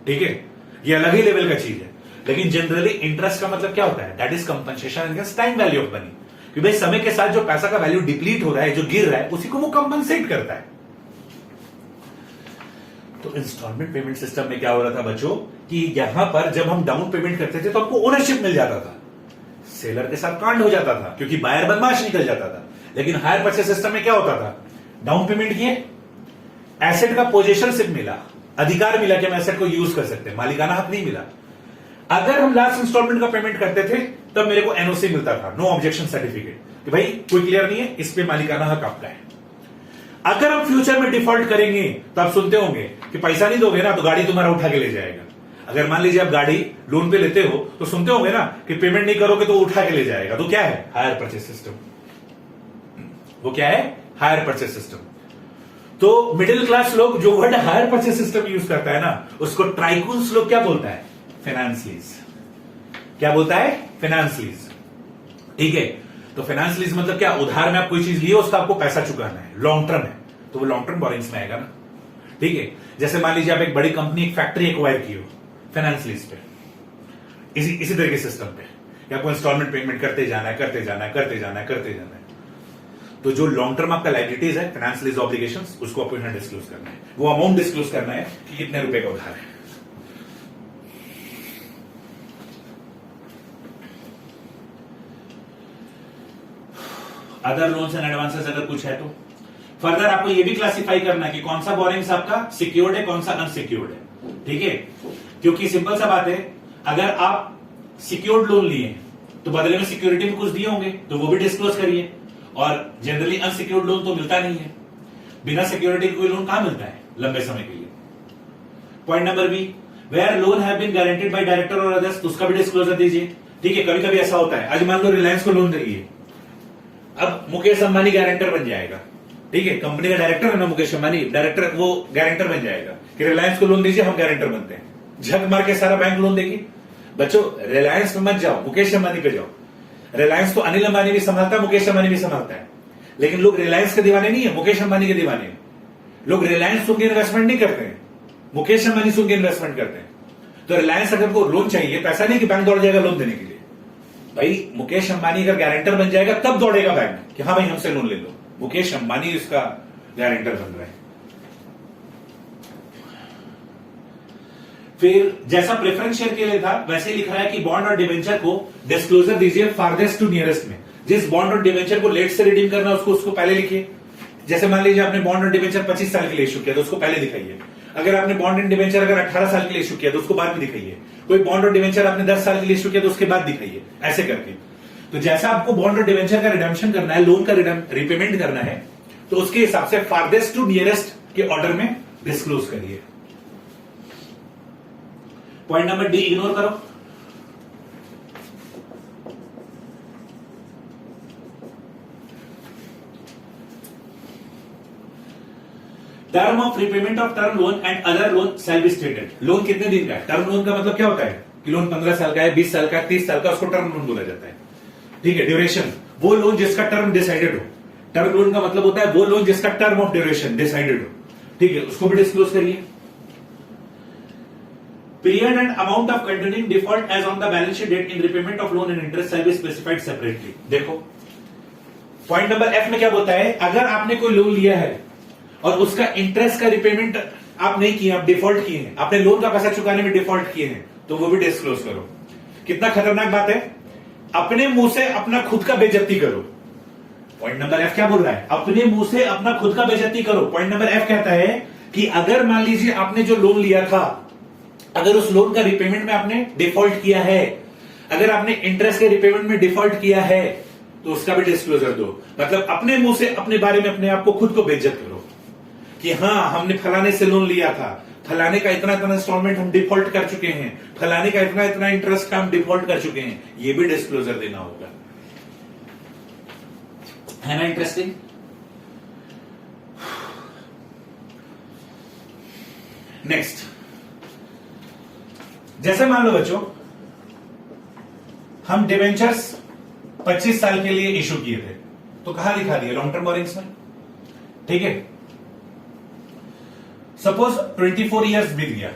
ठीक है, ये अलग ही लेवल का चीज है। लेकिन जनरली इंटरेस्ट का मतलब क्या होता है? That is compensation against time value of money. कि भाई समय के साथ जो पैसा का वैल्यू डिप्लीट हो रहा है, जो गिर रहा है, उसी को वो कंपनसेट करता है। तो इंस्टॉलमेंट पेमेंट सिस्टम में क्या हो रहा था बच्चों कि यहां पर जब हम डाउन पेमेंट करते थे तो हमको ओनरशिप मिल जाता था, सेलर के साथ कांड हो जाता था क्योंकि बायर बदमाश निकल जाता था। लेकिन हायर परचेस सिस्टम में क्या होता था? डाउन पेमेंट किए, एसेट का पोजेशनशिप मिला, अधिकार मिला कि हम एसेट को यूज कर सकते हैं, मालिकाना हक नहीं मिला। अगर हम लास्ट इंस्टॉलमेंट का पेमेंट करते थे तब मेरे को एनओसी मिलता था, नो ऑब्जेक्शन सर्टिफिकेट, कि भाई कोई क्लियर नहीं है, इस पे मालिकाना हक आपका है। अगर हम फ्यूचर में डिफॉल्ट करेंगे तो आप सुनते होंगे कि पैसा नहीं दोगे ना तो गाड़ी तुम्हारा उठा के ले जाएगा। अगर मान लीजिए आप गाड़ी लोन पे लेते हो तो सुनते होंगे ना कि पेमेंट नहीं करोगे तो उठा के ले जाएगा। तो क्या है? Higher purchase system. वो क्या है? Higher purchase system. तो मिडिल क्लास लोग जो word higher purchase system use करता है ना, उसको ट्राइकून्स लोग क्या बोलता है? Finance lease. क्या बोलता है? Finance lease. ठीक है, तो फाइनेंस लीज मतलब क्या? उधार में आप कोई चीज लिए, उसका आपको पैसा चुकाना है, लॉन्ग टर्म है, तो वो लॉन्ग टर्म बोरिंग्स में आएगा ना। ठीक है, जैसे मान लीजिए आप एक बड़ी कंपनी, एक फैक्ट्री एक्वायर की हो फाइनेंस लीज पे, इसी तरह के सिस्टम पे, कि आपको इंस्टॉलमेंट पेमेंट करते जाना है, करते जाना है, करते जाना है, करते जाना है। तो जो लॉन्ग टर्म आपका लाइबिलिटीज है, फाइनेंस लीज ऑब्लिगेशंस, उसको आपको यहां डिस्क्लोज करना है। वो अमाउंट डिस्क्लोज करना है कि कितने रुपए का उधार है। अदर लोन्स एंड एडवांसेस अगर कुछ है तो फर्दर आपको ये भी क्लासिफाई करना है कि कौन सा बोरिंग्स आपका सिक्योर्ड है, कौन सा अनसिक्योर्ड है। ठीक है, क्योंकि सिंपल सा बात है, अगर आप सिक्योर्ड लोन लिए तो बदले में सिक्योरिटी में कुछ दिए होंगे, तो वो भी डिस्क्लोज करिए। और जनरली अनसिक्योर्ड लोन तो मिलता नहीं है, बिना सिक्योरिटी कोई लोन कहां मिलता है लंबे समय के लिए। Point number B, where loan have been guaranteed by director और अदर्स, उसका भी डिस्क्लोजर दीजिए। ठीक है, कभी कभी ऐसा होता है, आज मान लो रिलायंस को लोन देगी, अब मुकेश अंबानी गारंटर बन जाएगा। ठीक है, कंपनी का डायरेक्टर है ना मुकेश अंबानी, डायरेक्टर वो गारंटर बन जाएगा कि रिलायंस को लोन दीजिए, हम गारंटर बनते हैं। झक मार के सारा बैंक लोन देगी। बच्चों, रिलायंस में मत जाओ, मुकेश अंबानी पे जाओ। रिलायंस तो अनिल अंबानी भी संभालता है, मुकेश अंबानी भी संभालता है, लेकिन लोग रिलायंस के दीवाने नहीं है, मुकेश अंबानी के दीवाने हैं। लोग रिलायंस सुन के इन्वेस्टमेंट नहीं करते हैं, मुकेश अंबानी सुन के इन्वेस्टमेंट करते हैं। तो रिलायंस अगर को लोन चाहिए, पैसा नहीं कि बैंक दौड़ जाएगा लोन देने के लिए। भाई मुकेश अंबानी अगर गारंटर बन जाएगा तब दौड़ेगा बैंक कि हाँ भाई हमसे लोन ले लो। मुकेश अंबानी उसका गारंटर बन रहा है। फिर जैसा प्रेफरेंस शेयर के लिए था वैसे लिख रहा है कि बॉन्ड और डिवेंचर को डिस्क्लोजर दीजिए फारदेस्ट टू नियरेस्ट में। जिस बॉन्ड और डिवेंचर को लेट से रिडीम करना है उसको पहले लिखिए। जैसे मान लीजिए आपने बॉन्ड और डिवेंचर 25 साल के लिए इशू किया तो उसको पहले दिखाइए। अगर आपने बॉन्ड एंड डिवेंचर अगर 18 साल के लिए इशू किया तो उसको बाद में दिखाइए। कोई बॉन्ड और डिवेंचर आपने 10 साल के लिए इशू किया तो उसके बाद दिखाइए, ऐसे करके। तो जैसा आपको बॉन्ड और डिवेंचर का रिडेम्पशन करना है, लोन का रिपेमेंट करना है, तो उसके हिसाब से फारदेस्ट टू नियरेस्ट के ऑर्डर में डिस्क्लोज करिए। पॉइंट नंबर डी इग्नोर करो। Term of repayment of term loan and other loan shall be stated. Loan कितने दिन का है? टर्म लोन का मतलब क्या होता है कि लोन 15 साल का है, 20 साल का है, 30 साल का, उसको टर्म लोन बोला जाता है। ठीक है, ड्यूरेशन, वो लोन जिसका टर्म डिसाइडेड हो। टर्म लोन का मतलब होता है वो लोन जिसका टर्म ऑफ ड्यूरेशन डिसाइडेड हो। ठीक है, उसको भी डिस्क्लोज करिए। Period and amount of continuing default as on the balance sheet date in repayment of loan and interest shall be specified separately. देखो पॉइंट नंबर एफ में क्या बोलता है, अगर आपने कोई लोन लिया है और उसका इंटरेस्ट का रिपेमेंट आप नहीं किए, आप डिफॉल्ट किए हैं, आपने लोन का पैसा चुकाने में डिफॉल्ट किए हैं, तो वो भी डिस्क्लोज करो। कितना खतरनाक बात है, अपने मुंह से अपना खुद का बेइज्जती करो। पॉइंट नंबर एफ क्या बोल रहा है, अपने मुंह से अपना खुद का बेइज्जती करो। पॉइंट नंबर एफ कहता है कि अगर मान लीजिए आपने जो लोन लिया था, अगर उस लोन का रिपेमेंट में आपने डिफॉल्ट किया है, अगर आपने इंटरेस्ट के रिपेमेंट में डिफॉल्ट किया है, तो उसका भी डिस्क्लोजर दो। मतलब अपने मुंह से अपने बारे में अपने आप को खुद को बेइज्जत करो कि हाँ हमने फलाने से लोन लिया था, फलाने का इतना इतना इंस्टॉलमेंट हम डिफॉल्ट कर चुके हैं, फलाने का इतना इतना इंटरेस्ट का हम डिफॉल्ट कर चुके हैं, ये भी डिस्क्लोजर देना होगा। है ना इंटरेस्टिंग? नेक्स्ट, जैसे मान लो बच्चों हम डिवेंचर्स 25 साल के लिए इशू किए थे, तो कहां लिखा दिया? लॉन्ग टर्म बोरिंग्स में। ठीक है, सपोज 24 इयर्स बीत गया,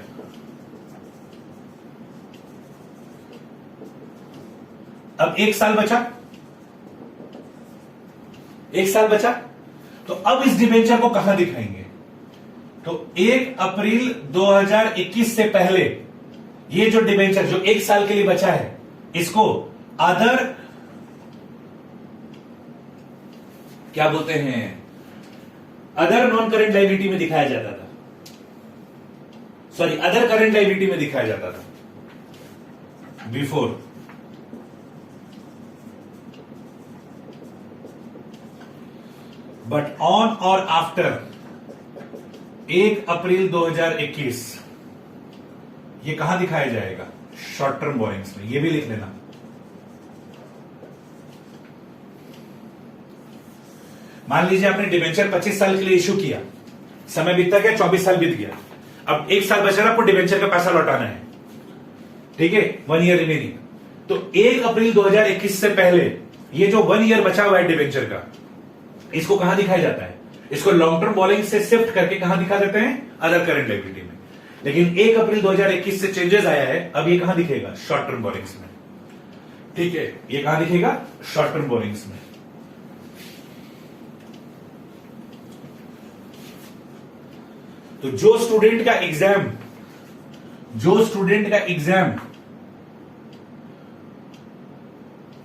अब 1 साल बचा, 1 साल बचा, तो अब इस डिवेंचर को कहां दिखाएंगे? तो 1 अप्रैल 2021 से पहले ये जो डिवेंचर जो 1 साल के लिए बचा है, इसको अदर क्या बोलते हैं, अदर नॉन करेंट लायबिलिटी में दिखाया जाता था, सॉरी अदर करेंट लायबिलिटी में दिखाया जाता था बिफोर। बट ऑन और आफ्टर 1 अप्रैल 2021 ये कहां दिखाया जाएगा? शॉर्ट टर्म बोरिंग्स में। ये भी लिख लेना। मान लीजिए आपने डिवेंचर 25 साल के लिए इशू किया, समय बीतता गया, 24 साल बीत गया, अब 1 साल बचा, आपको डिवेंचर का पैसा लौटाना है। ठीक है, 1 ईयर रिमेनिंग। तो 1 अप्रैल 2021 से पहले ये जो 1 ईयर बचा हुआ है डिवेंचर का, इसको कहां दिखाया जाता है? इसको लॉन्ग टर्म बोरिंग से शिफ्ट करके कहां दिखा देते हैं? अदर करंट लायबिलिटी में। लेकिन 1 अप्रैल 2021 से चेंजेस आया है, अब ये कहां दिखेगा? शॉर्ट टर्म बोरिंग्स में। ठीक है, ये कहां दिखेगा? शॉर्ट टर्म बोरिंग्स में। तो जो स्टूडेंट का एग्जाम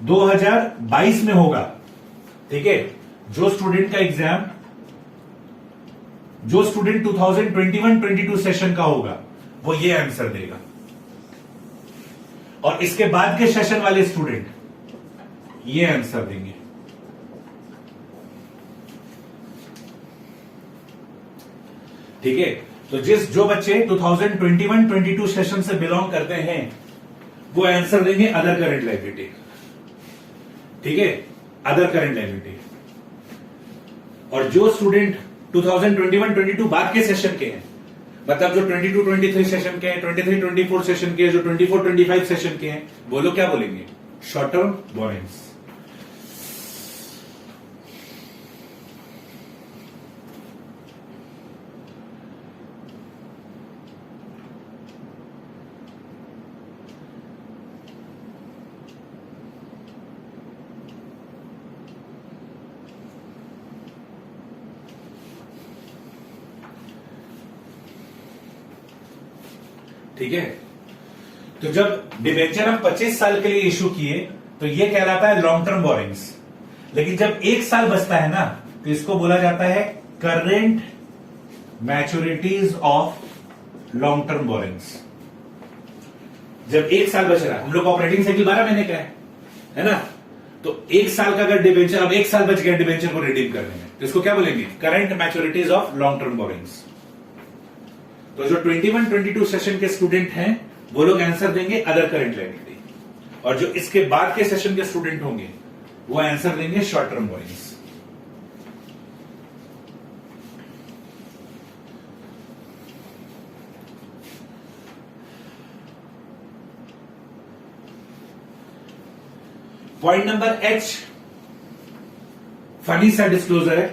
2022 में होगा, ठीक है, जो स्टूडेंट 2021-22 सेशन का होगा वो ये आंसर देगा, और इसके बाद के सेशन वाले स्टूडेंट ये आंसर देंगे। ठीक है, तो जो बच्चे 2021-22 सेशन से बिलोंग करते हैं वो आंसर देंगे अदर करंट लायबिलिटी। ठीक है, अदर करंट लायबिलिटी। और जो स्टूडेंट 2021-22 बाद के सेशन के हैं, मतलब जो 22-23 सेशन के हैं, 23-24 सेशन के हैं, जो 24-25 सेशन के हैं, वो लोग क्या बोलेंगे? Short term borrowings. ठीक है, तो जब डिबेंचर हम 25 साल के लिए इशू किए तो ये कहलाता है लॉन्ग टर्म बोरिंग्स, लेकिन जब 1 साल बचता है ना तो इसको बोला जाता है current मैच्योरिटीज of long term borings. जब 1 साल बच रहा है, हम लोग ऑपरेटिंग साइकिल 12 महीने का है ना, तो 1 साल का अगर डिबेंचर, अब 1 साल बच गया डिबेंचर को रिडीम करने में, तो इसको क्या बोलेंगे? Current मैच्योरिटीज of long term borings. तो जो 21-22 सेशन के स्टूडेंट हैं वो लोग आंसर देंगे अदर करंट लायबिलिटी, और जो इसके बाद के सेशन के स्टूडेंट होंगे वो आंसर देंगे short term borrowings. Point number H funny सा डिस्क्लोजर है।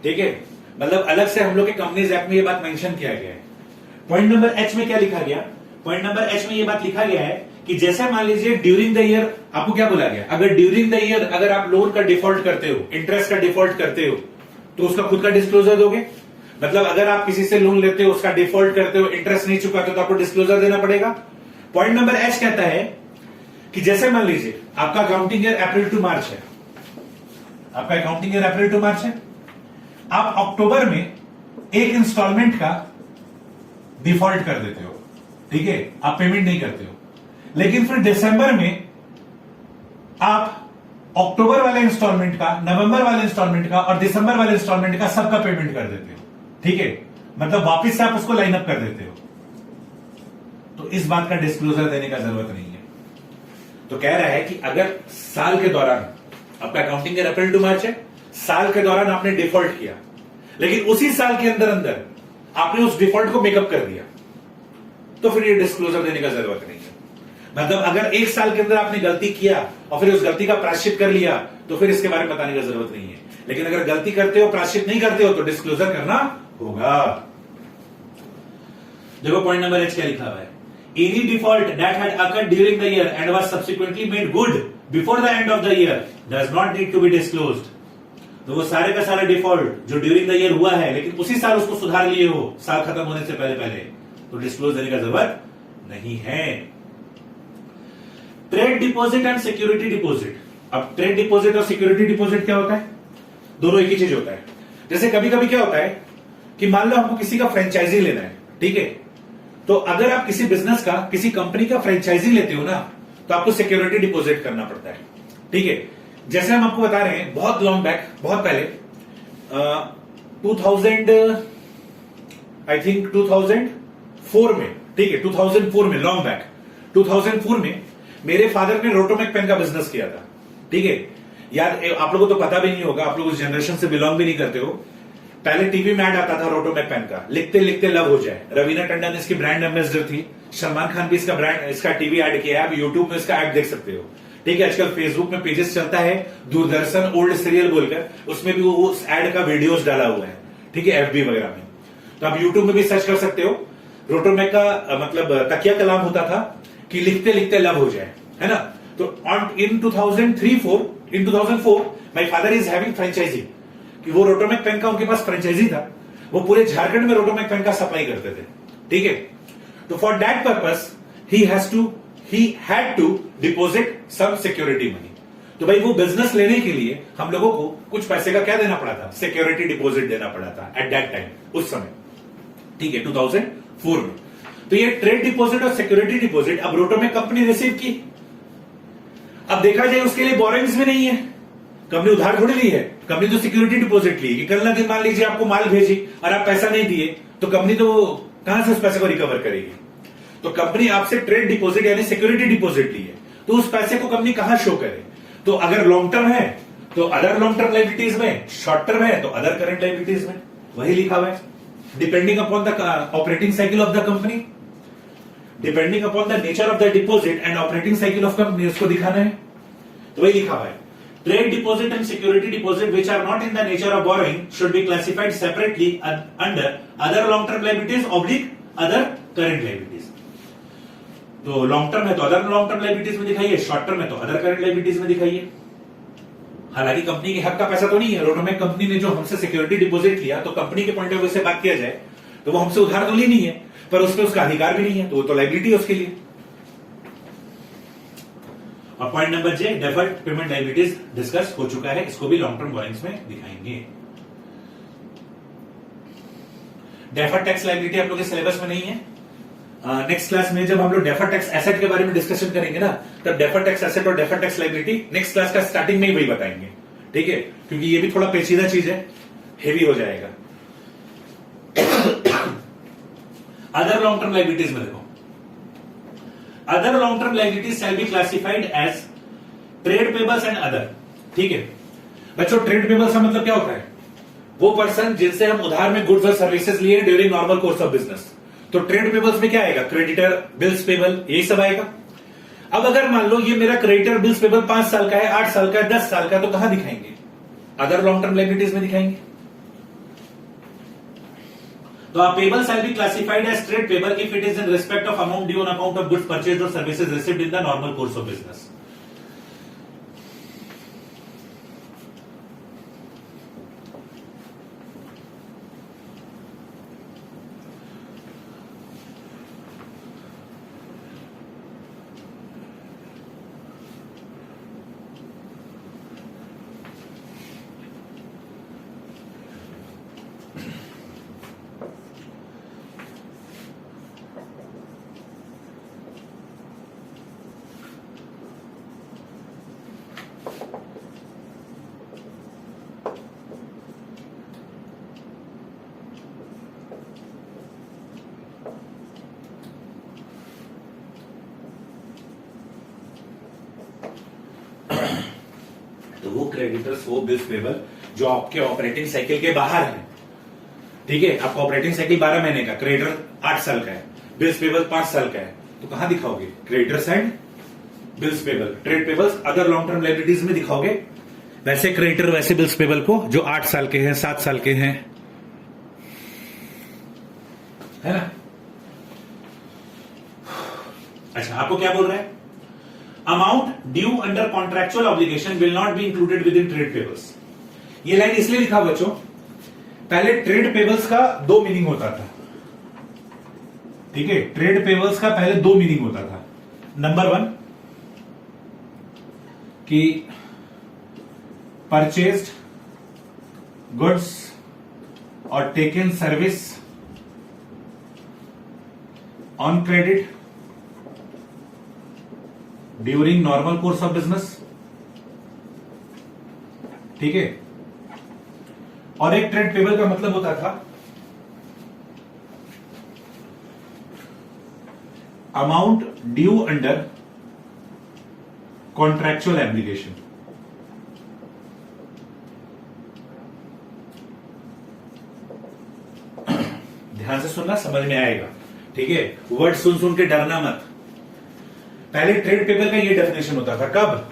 ठीक है, मतलब अलग से हम लोग के कंपनीज एक्ट में ये बात मेंशन किया गया है। पॉइंट नंबर H में क्या लिखा गया? पॉइंट नंबर H में ये बात लिखा गया है कि जैसे मान लीजिए ड्यूरिंग द ईयर, आपको क्या बोला गया? अगर ड्यूरिंग द ईयर अगर आप लोन का डिफॉल्ट करते हो, इंटरेस्ट का डिफॉल्ट करते हो, तो उसका खुद का डिस्क्लोजर दोगे। मतलब अगर आप किसी से लोन लेते हो, उसका डिफॉल्ट करते हो, इंटरेस्ट नहीं चुकाते हो, तो आपको डिस्क्लोजर देना पड़ेगा। पॉइंट नंबर H कहता है कि जैसे मान लीजिए आपका अकाउंटिंग ईयर अप्रैल टू मार्च है, आपका अकाउंटिंग ईयर अप्रैल टू मार्च है, आप अक्टूबर में एक इंस्टॉलमेंट का डिफॉल्ट कर देते हो, ठीक है, आप पेमेंट नहीं करते हो, लेकिन फिर दिसंबर में आप अक्टूबर वाले इंस्टॉलमेंट का, नवंबर वाले इंस्टॉलमेंट का और दिसंबर वाले इंस्टॉलमेंट का सबका पेमेंट कर देते हो। ठीक है, मतलब वापस से आप उसको लाइन अप कर देते हो, तो इस बात का डिस्क्लोजर देने का जरूरत नहीं है। तो कह रहा है कि अगर साल के दौरान, आपका अकाउंटिंग ईयर अप्रैल टू मार्च है, साल के दौरान आपने डिफॉल्ट किया, लेकिन उसी साल के अंदर अंदर आपने उस डिफॉल्ट को मेकअप कर दिया, तो फिर ये डिस्क्लोजर देने का जरूरत नहीं है। मतलब अगर 1 साल के अंदर आपने गलती किया और फिर उस गलती का प्रायश्चित कर लिया, तो फिर इसके बारे में बताने की जरूरत नहीं है। लेकिन अगर गलती करते हो, प्रायश्चित नहीं करते हो, तो डिस्क्लोजर करना होगा। देखो पॉइंट नंबर H क्या लिखा हुआ है? Any default that had occurred during the year and was subsequently made good before the end of the year does not need to be disclosed. तो वो सारे का सारा डिफॉल्ट जो ड्यूरिंग द ईयर हुआ है, लेकिन उसी साल उसको सुधार लिए हो, साल खत्म होने से पहले, तो डिस्क्लोज देने का जरूरत नहीं है। Trade deposit and security deposit. अब ट्रेड डिपॉजिट और सिक्योरिटी डिपॉजिट क्या होता है? दोनों एक ही चीज होता है। जैसे कभी कभी क्या होता है कि मान लो हमको किसी का फ्रेंचाइजी लेना है, ठीक है, तो अगर आप किसी बिजनेस का, किसी कंपनी का फ्रेंचाइजी लेते हो ना, तो आपको सिक्योरिटी डिपॉजिट करना पड़ता है। ठीक है, जैसे हम आपको बता रहे हैं, बहुत लॉन्ग बैक, बहुत पहले 2004 में, ठीक है, 2004 में, लॉन्ग बैक 2004 में मेरे फादर ने रोटोमैक पेन का बिजनेस किया था। ठीक है, यार आप लोगों को तो पता भी नहीं होगा, आप लोग उस जनरेशन से बिलोंग भी नहीं करते हो। पहले टीवी में ऐड आता था रोटोमैक पेन का, लिखते लिखते लव हो जाए। रवीना टंडन इसकी ब्रांड एम्बेसडर थी, सलमान खान भी इसका टीवी ऐड किया है, आप यूट्यूब में इसका ऐड देख सकते हो। ठीक है, आजकल फेसबुक में पेजेस चलता है, दूरदर्शन ओल्ड सीरियल बोलकर, उसमें भी उस एड का वीडियोस डाला हुआ है। ठीक है, FB वगैरह में, तो आप यूट्यूब में भी सर्च कर सकते हो। रोटोमैक का मतलब तकिया कलाम होता था कि लिखते लिखते लव हो जाए, है ना। तो in 2004 my father is having franchisee, कि वो रोटोमैक पेन का उनके पास फ्रेंचाइजी था, वो पूरे झारखंड में रोटोमैक पेन का सप्लाई करते थे, ठीक है। तो for that purpose he had to deposit some security money. तो भाई वो बिजनेस लेने के लिए हम लोगों को कुछ पैसे का क्या देना पड़ा था, सिक्योरिटी डिपॉजिट देना पड़ा था एट दैट टाइम, उस समय, ठीक है, 2004 में। तो ये ट्रेड डिपॉजिट और सिक्योरिटी डिपॉजिट अब रोटोमैक कंपनी रिसीव की। अब देखा जाए उसके लिए बोरोइंग्स भी नहीं है, कंपनी उधार थोड़ी ली है, कंपनी तो सिक्योरिटी डिपॉजिट ली कि कल ना दिन मान लीजिए आपको माल भेजी और आप पैसा नहीं दिए तो कंपनी तो कहां से उस पैसे को रिकवर करेगी। तो कंपनी आपसे ट्रेड डिपॉजिट यानी सिक्योरिटी डिपॉजिट ली है, तो उस पैसे को कंपनी कहां शो करे। तो अगर लॉन्ग टर्म है तो अदर लॉन्ग टर्म लायबिलिटीज में, शॉर्ट टर्म है तो अदर करंट लायबिलिटीज में, वही लिखा हुआ है। Depending upon the operating cycle of the company, depending upon the nature of the deposit and operating cycle of company, उसको दिखाना है, तो वही लिखा हुआ है। Trade deposit and security deposit which are not in the nature of borrowing should be classified separately under other long-term liabilities / other current liabilities. तो लॉन्ग टर्म है तो अदर लॉन्ग टर्म लायबिलिटीज में दिखाइए, शॉर्ट टर्म है तो अदर करंट लायबिलिटीज में दिखाइए। हालांकि कंपनी के हक का पैसा तो नहीं है, रोटोमैक कंपनी ने जो हमसे सिक्योरिटी डिपॉजिट लिया, तो कंपनी के पॉइंट ऑफ व्यू से बात किया जाए तो वो हमसे उधार तो ली नहीं है, पर उस पर उसका अधिकार भी नहीं है, तो वो तो लायबिलिटी है उसके लिए। और point number J, deferred payment liabilities discuss हो चुका है, इसको भी लॉन्ग टर्म बोरिंग्स में दिखाएंगे। डेफर्ड टैक्स लायबिलिटी आप लोग के सिलेबस में नहीं है। नेक्स्ट क्लास में जब हम लोग डेफर्ड टैक्स एसेट के बारे में डिस्कशन करेंगे ना, तब डेफर्ड टैक्स एसेट और deferred tax liability next class का स्टार्टिंग में ही वही बताएंगे, ठीक है, क्योंकि ये भी थोड़ा पेचीदा चीज है, हेवी हो जाएगा। अदर लॉन्ग टर्म लायबिलिटीज में देखो, other long term liabilities shall be classified as trade payables and other, ठीक है बच्चों। ट्रेड पेबल्स का मतलब क्या होता है, वो पर्सन जिनसे हम उधार में गुड्स और सर्विसेज लिए during normal course of business. तो ट्रेड पेबल्स में क्या आएगा, क्रेडिटर, बिल्स पेबल, यही सब आएगा। अब अगर मान लो ये मेरा क्रेडिटर बिल्स पेबल 5 साल का है, 8 साल का है, 10 साल का है, तो कहां दिखाएंगे, अदर लॉन्ग टर्म लायबिलिटीज में दिखाएंगे। तो a payable shall be classified as trade payable if it is in respect of amount due on account of goods purchased or services received in the normal course of business. तो वो क्रेडिटर्स, वो बिल्स पेबल जो आपके ऑपरेटिंग साइकिल के बाहर है, ठीक है, आपका ऑपरेटिंग साइकिल 12 महीने का, क्रेडिटर 8 साल का है, बिल्स पेबल 5 साल का है, तो कहां दिखाओगे, creditors and bills payable. Trade payables other long term liabilities में दिखाओगे, वैसे क्रेडिटर वैसे बिल्स पेबल को जो 8 साल के हैं, 7 साल के हैं, है ना। अच्छा, आपको क्या बोल रहा है, amount due under contractual obligation will not be included with in trade payables. ये लाइन इसलिए लिखा बच्चों, पहले ट्रेड पेबल्स का 2 मीनिंग होता था, ठीक है, ट्रेड पेबल्स का पहले 2 मीनिंग होता था। नंबर 1 कि परचेज्ड गुड्स और taken service on credit during normal course of business, ठीक है। और एक ट्रेड पेबल का मतलब होता था अमाउंट ड्यू अंडर कॉन्ट्रैक्चुअल एब्लिगेशन। ध्यान से सुनना, समझ में आएगा, ठीक है, वर्ड सुन सुन के डरना मत। पहले ट्रेड पेबल का ये डेफिनेशन होता था, कब,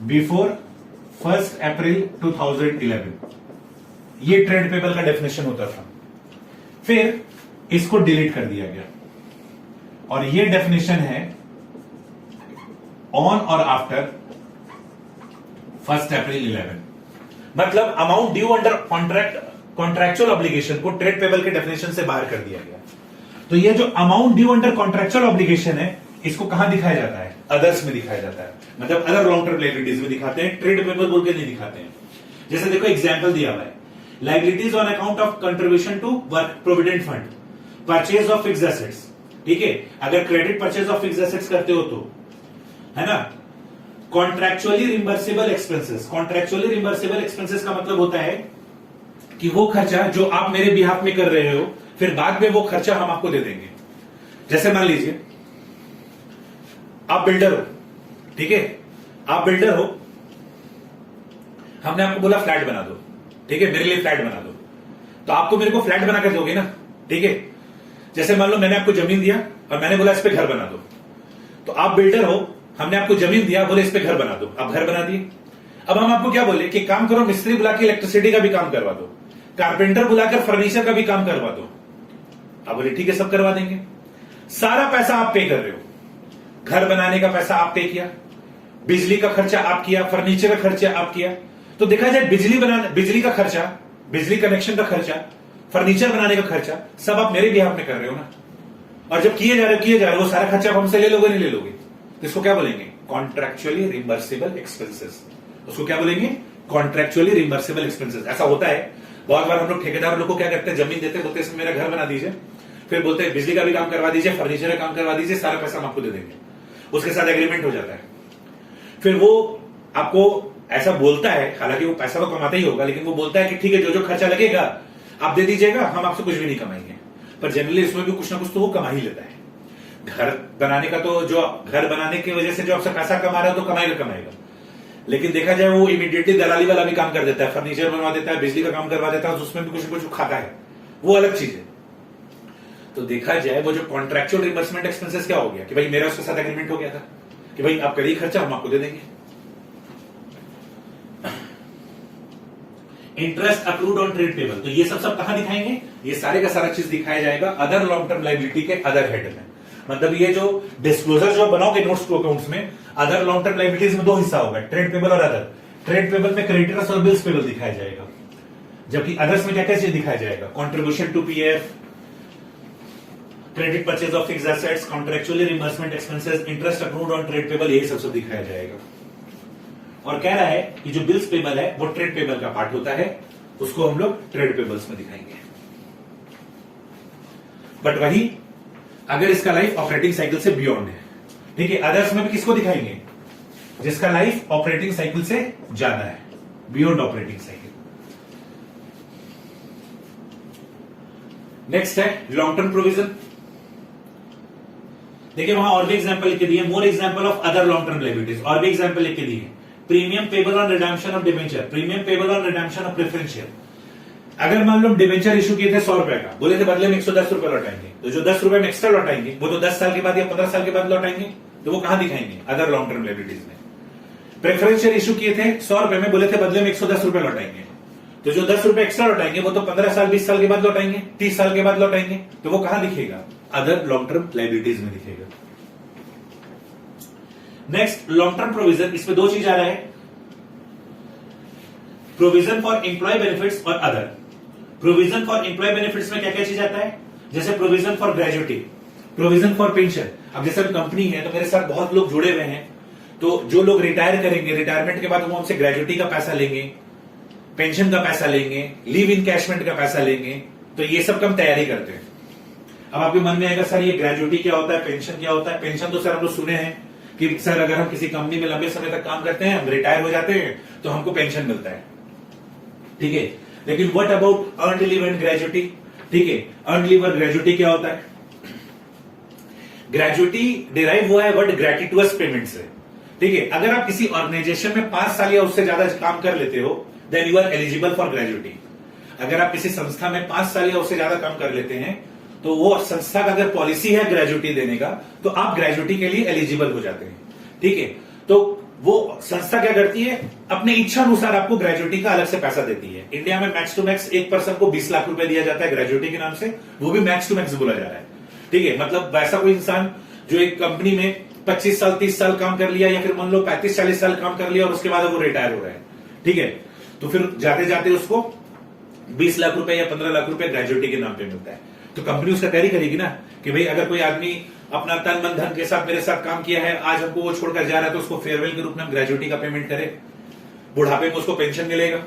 बिफोर 1 अप्रैल 2011, ये ट्रेड पेबल का डेफिनेशन होता था। फिर इसको डिलीट कर दिया गया और ये डेफिनेशन है ऑन और आफ्टर 1 अप्रैल 11। मतलब amount due under contractual obligation को ट्रेड पेबल के डेफिनेशन से बाहर कर दिया गया। तो ये जो amount due under contractual obligation है, इसको कहां दिखाया जाता है? अदर्स में दिखाया जाता है। मतलब अदर लॉन्ग टर्म लायबिलिटीज में दिखाते हैं, ट्रेड पेबल बोल के नहीं दिखाते हैं। जैसे देखो एग्जांपल दिया हुआ है, liabilities on account of contribution to work provident fund, purchase of fixed assets. ठीक है, अगर credit purchase of fixed assets करते हो तो, है ना। Contractually reimbursable expenses, contractually reimbursable expenses का मतलब होता है कि वो खर्चा जो आप मेरे बिहाफ में कर रहे हो, फिर बाद में वो खर्चा हम आपको दे देंगे। जैसे मान लीजिए आप बिल्डर हो, ठीक है, आप बिल्डर हो, हमने आपको बोला फ्लैट बना दो, ठीक है, मेरे लिए फ्लैट बना दो, तो आपको मेरे को फ्लैट बना कर दोगे ना, ठीक है। जैसे मान लो मैंने आपको जमीन दिया और मैंने बोला इस पे घर बना दो, तो आप बिल्डर हो, हमने आपको जमीन दिया, बोले इस पे घर बना दो, आप घर बना दिए। अब हम आपको क्या बोले कि काम करो, मिस्त्री बुला के इलेक्ट्रिसिटी का भी काम करवा दो, कारपेंटर बुलाकर फर्नीचर का भी काम करवा दो। आप बोले ठीक है, सब करवा देंगे। सारा पैसा आप पे कर रहे हो, घर बनाने का पैसा आप पे किया, बिजली का खर्चा आप किया, फर्नीचर का खर्चा आप किया। तो देखा जाए बिजली का खर्चा, बिजली कनेक्शन का खर्चा, फर्नीचर बनाने का खर्चा सब आप मेरे बिहाफ में कर रहे हो ना। और जब किए जा रहे हो वो सारा खर्चा आप हमसे ले लोगे, नहीं ले लोगे? तो इसको क्या बोलेंगे? Contractually reimbursable expenses. उसको क्या बोलेंगे? Contractually reimbursable expenses. ऐसा होता है बहुत बार, हम लोग ठेकेदार लोग को क्या करते हैं, जमीन देते बोलते हैं मेरा घर बना दीजिए, फिर बोलते हैं बिजली का भी काम करवा दीजिए, फर्नीचर का काम करवा दीजिए, सारा पैसा हम आपको दे देंगे। उसके साथ एग्रीमेंट हो जाता है। फिर वो आपको ऐसा बोलता है, हालांकि वो पैसा तो कमाता ही होगा, लेकिन वो बोलता है कि ठीक है, जो जो खर्चा लगेगा आप दे दीजिएगा, हम आपसे कुछ भी नहीं कमाएंगे। पर जनरली इसमें भी कुछ ना कुछ तो वो कमा ही लेता है। घर बनाने का तो, जो घर बनाने की वजह से जो आपसे पैसा कमा रहा है तो कमाएगा, लेकिन देखा जाए वो इमीडिएटली दलाली वाला भी काम कर देता है, फर्नीचर बनवा देता है, बिजली का काम करवा देता है, उसमें भी कुछ ना कुछ खाता है, वो अलग चीज है। तो देखा जाए वो जो कॉन्ट्रैक्चुअल रिम्बर्समेंट एक्सपेंसेस क्या हो गया कि भाई मेरा उसके साथ एग्रीमेंट हो गया था कि भाई आप करिए खर्चा, हम आपको दे देंगे। Interest accrued on trade payable, तो ये सब कहां दिखाएंगे? ये सारे का सारा चीज दिखाया जाएगा अदर लॉन्ग टर्म लायबिलिटी के अदर हेड में। मतलब ये जो डिस्क्लोजर जो बनाओगे नोट्स टू अकाउंट्स में, अदर लॉन्ग टर्म लायबिलिटीज में दो हिस्सा होगा, ट्रेड पेबल और अदर। ट्रेड पेबल में क्रेडिटर्स और बिल्स पेबल दिखाया जाएगा, जबकि अदर्स में क्या क्या चीज दिखाया जाएगा? Contribution to PF, credit purchase of fixed assets, contractually reimbursement expenses, interest accrued on trade payable, यही सब दिखाया जाएगा। और कह रहा है कि जो बिल्स पेबल है वो ट्रेड पेबल का पार्ट होता है, उसको हम लोग ट्रेड पेबल्स में दिखाएंगे। बट वही अगर इसका लाइफ ऑपरेटिंग साइकिल से बियॉन्ड है, ठीक है, अदर्स में भी किसको दिखाएंगे? जिसका लाइफ ऑपरेटिंग साइकिल से ज्यादा है, बियॉन्ड ऑपरेटिंग साइकिल। नेक्स्ट है लॉन्ग टर्म प्रोविजन। देखिए वहां और भी एग्जांपल लिख के दिए, more example of other long term liabilities, और भी एग्जांपल लिख के दिए। Premium payable on redemption of debenture, premium payable on redemption of preferential. अगर मान लो डिबेंचर इशू किए थे 100 रुपए का, बोले थे बदले में 110 रुपए लौटाएंगे, तो जो 10 रुपए में एक्स्ट्रा लौटाएंगे वो तो 10 साल के बाद या 15 साल के बाद लौटाएंगे, तो वो कहां दिखाएंगे? अदर लॉन्ग टर्म लायबिलिटीज में। प्रेफरेंशियल इशू किए थे 100 रुपए में, बोले थे बदले में 110 रुपए लौटाएंगे, तो जो 10 रुपए एक्स्ट्रा लौटाएंगे वो तो 15 साल 20 साल के बाद लौटाएंगे, 30 साल के बाद लौटाएंगे, तो वो कहां दिखेगा? अदर लॉन्ग टर्म लायबिलिटीज में दिखेगा। नेक्स्ट लॉन्ग टर्म प्रोविजन, इसमें दो चीज आ रहा है, प्रोविजन फॉर एम्प्लॉय बेनिफिट्स और other. Provision for employee benefits में क्या क्या चीज आता है? जैसे provision for gratuity, provision for pension. अब जैसे कंपनी है तो मेरे साथ बहुत लोग जुड़े हुए हैं, तो जो लोग रिटायर करेंगे, रिटायरमेंट के बाद वो हमसे ग्रेजुटी का पैसा लेंगे, पेंशन का पैसा लेंगे, लीव इनकैशमेंट का पैसा लेंगे, तो ये सब हम तैयारी करते हैं। अब आपके मन में आएगा सर ये ग्रेजुटी क्या होता है, पेंशन क्या होता है? पेंशन तो सर हम लोग सुने हैं कि सर अगर हम किसी कंपनी में लंबे समय तक काम करते हैं, हम रिटायर हो जाते हैं तो हमको पेंशन मिलता है, ठीक है। लेकिन what about earned leave and gratuity? ठीक है, अर्न्ड लीव और ग्रेजुटी क्या होता है? ग्रेजुटी डिराइव हुआ है वर्ड ग्रेटिटुअस पेमेंट से, ठीक है। अगर आप किसी ऑर्गेनाइजेशन में 5 साल या उससे ज्यादा काम कर लेते हो, then you are eligible for gratuity. अगर आप किसी संस्था में 5 साल या उससे ज्यादा काम कर लेते हैं, तो वो संस्था का अगर पॉलिसी है ग्रेजुटी देने का, तो आप ग्रेजुटी के लिए एलिजिबल हो जाते हैं, ठीक है। तो वो संस्था क्या करती है? अपनी इच्छा अनुसार आपको ग्रेजुटी का अलग से पैसा देती है। इंडिया में मैक्स टू मैक्स एक पर्सन को 20 लाख रुपए दिया जाता है ग्रेजुटी के नाम से, वो भी मैक्स टू मैक्स बोला जा रहा है, ठीक है। मतलब वैसा कोई इंसान जो एक कंपनी में 25 साल 30 साल काम कर लिया, या फिर मान लो 35-40 साल काम कर लिया और उसके बाद वो रिटायर हो रहा है, ठीक है, तो फिर जाते जाते उसको 20 लाख रुपए या 15 लाख रुपए ग्रेजुएटी के नाम पे मिलता है। तो कंपनी उसका तैयारी करेगी ना कि भाई अगर कोई आदमी अपना तन मन धन के साथ मेरे साथ काम किया है, आज हमको वो छोड़कर जा रहा है, तो उसको फेयरवेल के रूप में हम ग्रेजुएटी का पेमेंट करें, बुढ़ापे में उसको पेंशन मिलेगा।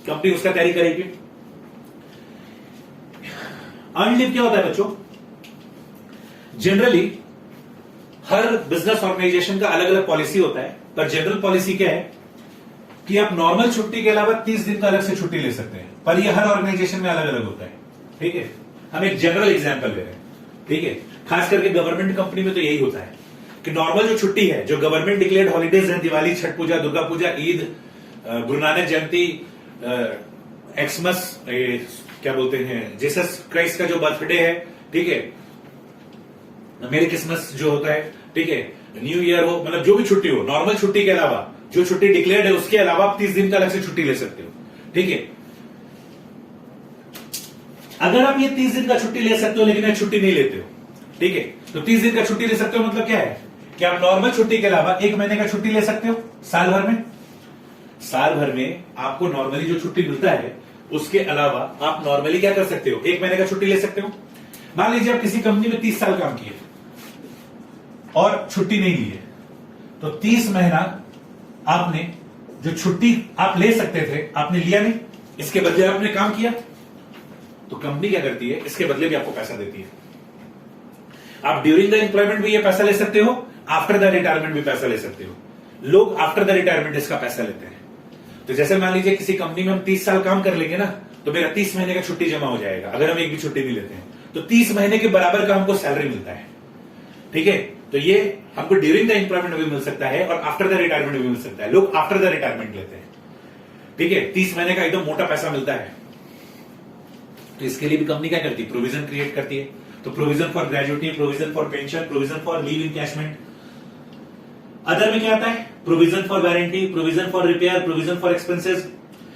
कंपनी उसका तैयारी करेगी। अर्न लीव क्या होता है बच्चों? जनरली हर बिजनेस ऑर्गेनाइजेशन का अलग अलग पॉलिसी होता है, पर जनरल पॉलिसी क्या है कि आप नॉर्मल छुट्टी के अलावा 30 दिन का अलग से छुट्टी ले सकते हैं, पर ये हर ऑर्गेनाइजेशन में अलग अलग होता है, ठीक है। हम एक जनरल एग्जांपल ले रहे हैं, ठीक है। खास करके गवर्नमेंट कंपनी में तो यही होता है कि नॉर्मल जो छुट्टी है, जो गवर्नमेंट डिक्लेयर्ड हॉलीडेज है, दिवाली, छठ पूजा, दुर्गा पूजा, ईद, गुरु नानक जयंती, एक्समस, क्या बोलते हैं, जीसस क्राइस्ट का जो बर्थडे है, ठीक है, मेरी क्रिसमस जो होता है, ठीक है, न्यू ईयर हो, मतलब जो भी छुट्टी हो, नॉर्मल छुट्टी के अलावा जो छुट्टी डिक्लेयर्ड है उसके अलावा आप 30 दिन का अलग से छुट्टी ले सकते हो, ठीक है। अगर आप ये 30 दिन का छुट्टी ले सकते हो लेकिन छुट्टी नहीं लेते हो, ठीक है, तो 30 दिन का छुट्टी ले सकते हो मतलब क्या है कि आप नॉर्मल छुट्टी के अलावा 1 महीने का छुट्टी ले सकते हो साल भर में। साल भर में आपको नॉर्मली जो छुट्टी मिलता है उसके अलावा आप नॉर्मली क्या कर सकते हो, 1 महीने का छुट्टी ले सकते हो। मान लीजिए आप किसी कंपनी में 30 साल काम किए और छुट्टी नहीं ली है, तो 30 महीना आपने जो छुट्टी आप ले सकते थे आपने लिया नहीं, इसके बदले आपने काम किया, तो कंपनी क्या करती है, इसके बदले भी आपको पैसा देती है। आप ड्यूरिंग द एम्प्लॉयमेंट भी ये पैसा ले सकते हो, आफ्टर द रिटायरमेंट भी पैसा ले सकते हो। लोग आफ्टर द रिटायरमेंट इसका पैसा लेते हैं। तो जैसे मान लीजिए किसी कंपनी में हम 30 साल काम कर लेंगे ना, तो मेरा 30 महीने का छुट्टी जमा हो जाएगा। अगर हम एक भी छुट्टी नहीं लेते हैं तो 30 महीने के बराबर का हमको सैलरी मिलता है, ठीक है। तो ये हमको ड्यूरिंग द एम्प्लॉयमेंट भी मिल सकता है और आफ्टर द रिटायरमेंट भी मिल सकता है। लोग आफ्टर द रिटायरमेंट लेते हैं, ठीक है। 30 महीने का एकदम मोटा पैसा मिलता है, तो इसके लिए भी कंपनी क्या करती है, प्रोविजन क्रिएट करती है। तो provision for gratuity, provision for pension, provision for leave encashment. Other में क्या आता है, provision for warranty, provision for repair, provision for expenses.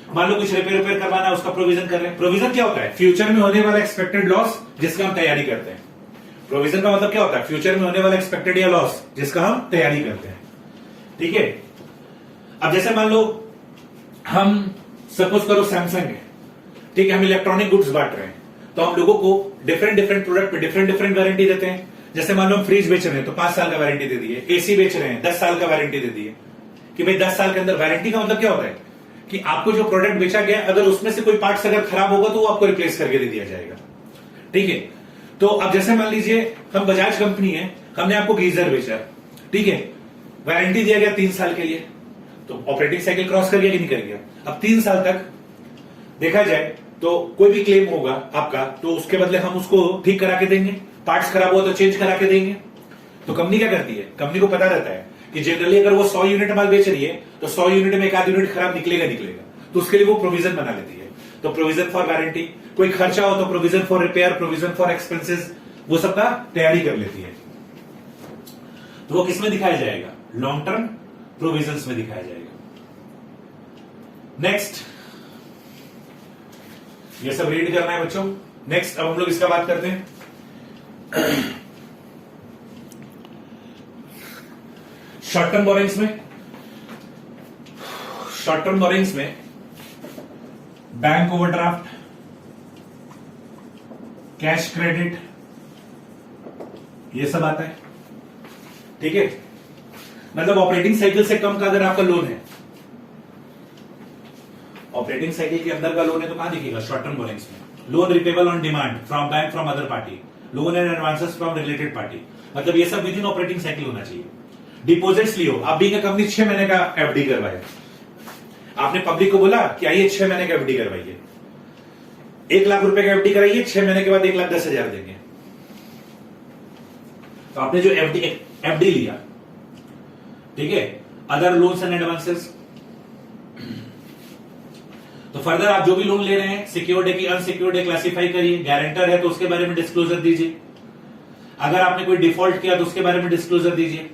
मान लो कुछ रिपेयर करवाना है, उसका प्रोविजन कर रहे हैं। प्रोविजन क्या होता है, फ्यूचर में होने वाला एक्सपेक्टेड लॉस जिसका हम तैयारी करते हैं। प्रोविजन का मतलब क्या होता है, फ्यूचर में होने वाला एक्सपेक्टेड या लॉस जिसका हम तैयारी करते हैं, ठीक है। अब जैसे मान लो हम सपोज करो सैमसंग है, ठीक है, हम इलेक्ट्रॉनिक गुड्स बांट रहे हैं, तो हम लोगों को डिफरेंट प्रोडक्ट पे डिफरेंट वारंटी देते हैं। जैसे मान लो हम फ्रिज बेच रहे हैं तो 5 साल का वारंटी दे दिए, एसी बेच रहे हैं 10 साल का वारंटी दे दिए, कि भाई 10 साल के अंदर। वारंटी का मतलब क्या होता है कि आपको जो प्रोडक्ट बेचा गया, अगर उसमें से कोई पार्ट्स अगर खराब होगा तो वो आपको रिप्लेस करके दे दिया जाएगा, ठीक है। तो अब जैसे मान लीजिए हम बजाज कंपनी है, हमने आपको गीजर बेचा, ठीक है, वारंटी दिया गया 3 साल के लिए, तो ऑपरेटिंग साइकिल क्रॉस कर गया कि नहीं कर गया। अब 3 साल तक देखा जाए तो कोई भी क्लेम होगा आपका, तो उसके बदले हम उसको ठीक करा के देंगे, पार्ट्स खराब हुआ तो चेंज करा के देंगे। तो कंपनी क्या करती है, कंपनी को पता रहता है कि जनरली अगर वो 100 यूनिट माल बेच रही है तो 100 यूनिट में 1 आध यूनिट खराब निकलेगा, तो उसके लिए वो प्रोविजन बना लेती है। तो प्रोविजन फॉर वारंटी, कोई खर्चा हो तो provision for repair, provision for expenses, वो सबका तैयारी कर लेती है। तो वो किसमें दिखाया जाएगा, लॉन्ग टर्म प्रोविजंस में दिखाया जाएगा। नेक्स्ट, ये सब रीड करना है बच्चों। नेक्स्ट अब हम लोग इसका बात करते हैं। शॉर्ट टर्म बोरिंग्स में बैंक ओवरड्राफ्ट, कैश क्रेडिट, ये सब आता है, ठीक है। मतलब ऑपरेटिंग साइकिल से कम का अगर आपका लोन है, ऑपरेटिंग साइकिल के अंदर का लोन है, तो कहां दिखेगा, शॉर्ट टर्म बोरिंग्स में। Loan repayable on demand from bank, from other party, loan and advances from related party, मतलब ये सब विद इन ऑपरेटिंग साइकिल होना चाहिए। डिपॉजिट्स लियो, आप भी कंपनी 6 महीने का एफडी करवाए, आपने पब्लिक को बोला कि आइए 6 महीने का एफडी करवाइए, 1 लाख रुपए का एफडी कराइए, 6 महीने के बाद 1,10,000 देंगे। तो आपने जो एफडी लिया, ठीक है, अदर लोन्स एंड एडवांसेस। तो फर्दर आप जो भी लोन ले रहे हैं, सिक्योर्ड है कि अनसिक्योर्ड है, क्लासिफाई करिए। गारंटर है तो उसके बारे में डिस्क्लोजर दीजिए। अगर आपने कोई डिफॉल्ट किया तो उसके बारे में डिस्क्लोजर दीजिए।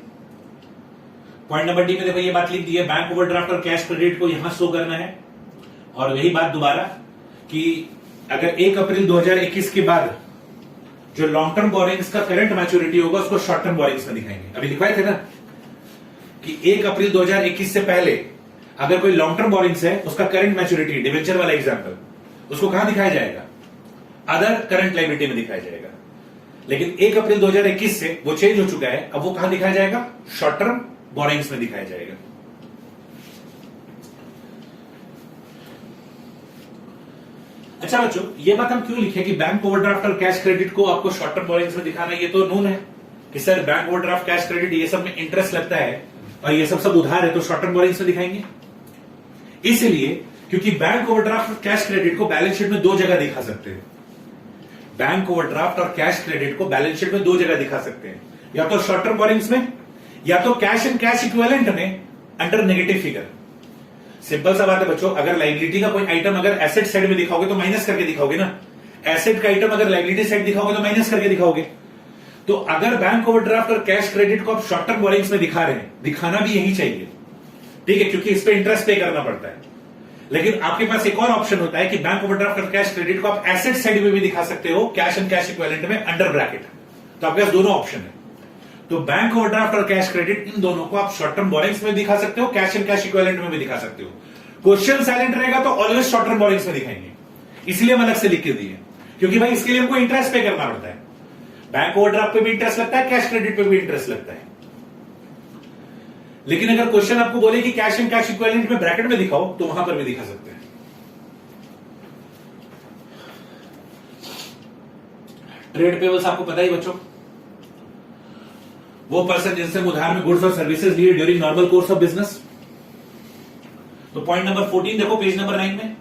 पॉइंट नंबर डी में देखो ये बात लिख दी है, बैंक ओवरड्राफ्ट और कैश क्रेडिट को यहां शो करना है। और यही बात दोबारा कि अगर 1 अप्रैल 2021 के बाद जो लॉन्ग टर्म बोरिंग्स का करंट मैच्योरिटी होगा उसको शॉर्ट टर्म बोरिंग्स में दिखाएंगे। अभी लिखवाए थे ना कि 1 अप्रैल 2021 से पहले अगर कोई लॉन्ग टर्म बोरिंग्स है उसका करंट मैच्योरिटी, डिवेंचर वाला एग्जांपल, उसको कहां दिखाया जाएगा? अदर करंट लायबिलिटी में दिखाया जाएगा। लेकिन 1 अप्रैल 2021 से वो चेंज हो चुका है, अब वो कहां दिखाया जाएगा? शॉर्ट टर्म बोरिंग्स में दिखाया जाएगा। अच्छा बच्चों, ये बात हम क्यों लिखे कि बैंक ओवरड्राफ्ट और कैश क्रेडिट को आपको शॉर्ट टर्म बोरिंग्स में दिखाना? ये तो नून है कि sir bank overdraft, cash credit ये सब में इंटरेस्ट लगता है और ये सब उधार है, तो शॉर्ट टर्म बोरिंग्स में दिखाएंगे। इसलिए क्योंकि बैंक ओवरड्राफ्ट और कैश क्रेडिट को बैलेंस शीट में दो जगह दिखा सकते हैं। बैंक ओवरड्राफ्ट और कैश क्रेडिट को बैलेंस शीट में दो जगह दिखा सकते हैं, या तो शॉर्ट टर्म बोरिंग्स में या तो कैश एंड कैश इक्विवेलेंट में अंडर नेगेटिव फिगर। सिंपल सा बात है बच्चों, अगर लायबिलिटी का कोई आइटम अगर एसेट साइड में दिखाओगे तो माइनस करके दिखाओगे ना, एसेट का आइटम अगर लायबिलिटी साइड दिखाओगे तो माइनस करके दिखाओगे। तो अगर बैंक ओवरड्राफ्ट और कैश क्रेडिट को आप शॉर्ट टर्म बोरिंग्स में दिखा रहे हैं, दिखाना भी यही चाहिए, ठीक है, क्योंकि इस पे इंटरेस्ट पे करना पड़ता है। लेकिन आपके पास एक और ऑप्शन होता है कि बैंक ओवरड्राफ्ट और कैश क्रेडिट को आप एसेट साइड में भी दिखा सकते हो, कैश एंड कैश इक्विवेलेंट में अंडर ब्रैकेट। तो आपके पास दोनों ऑप्शन है। तो बैंक ओवरड्राफ्ट और कैश क्रेडिट, इन दोनों को आप शॉर्ट टर्म बोरिंग्स में दिखा सकते हो, कैश एंड कैश इक्विवेलेंट में भी दिखा सकते हो। क्वेश्चन साइलेंट रहेगा तो ऑलवेज शॉर्ट टर्म बोरिंग्स में दिखाएंगे, इसलिए हम अलग से लिख के दिए, क्योंकि भाई इसके लिए हमको इंटरेस्ट पे करना पड़ता है। बैंक ओवरड्राफ्ट पे भी इंटरेस्ट लगता है, कैश क्रेडिट पे भी इंटरेस्ट लगता है। लेकिन अगर क्वेश्चन आपको बोले कि कैश एंड कैश इक्विवेलेंट में ब्रैकेट में दिखाओ, तो वहां पर भी दिखा सकते हैं। ट्रेड पेबल्स आपको पता ही बच्चों, वो पर्सन जिनसे हम उधार में गुड्स और सर्विसेज लिए during normal course of business. तो पॉइंट नंबर 14 देखो पेज नंबर 9 में,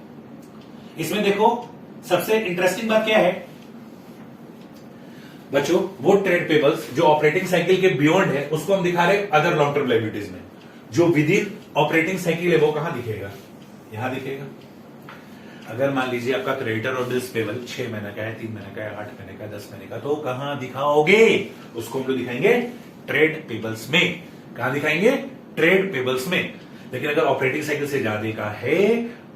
इसमें देखो सबसे इंटरेस्टिंग बात क्या है बच्चों, वो ट्रेड पेबल्स जो ऑपरेटिंग साइकिल के बियॉन्ड है उसको हम दिखा रहे अदर लॉन्ग टर्म लायबिलिटीज में। जो विद इन ऑपरेटिंग साइकिल है वो कहां दिखेगा? यहां दिखेगा। अगर मान लीजिए आपका क्रेडिटर और बिल्स पेबल 6 महीने का है, 3 महीने का है, 8 महीने का, 10 महीने का, तो कहां दिखाओगे? उसको हम लोग दिखाएंगे ट्रेड पेबल्स में। कहां दिखाएंगे? ट्रेड पेबल्स में। लेकिन अगर ऑपरेटिंग साइकिल से ज्यादा का है,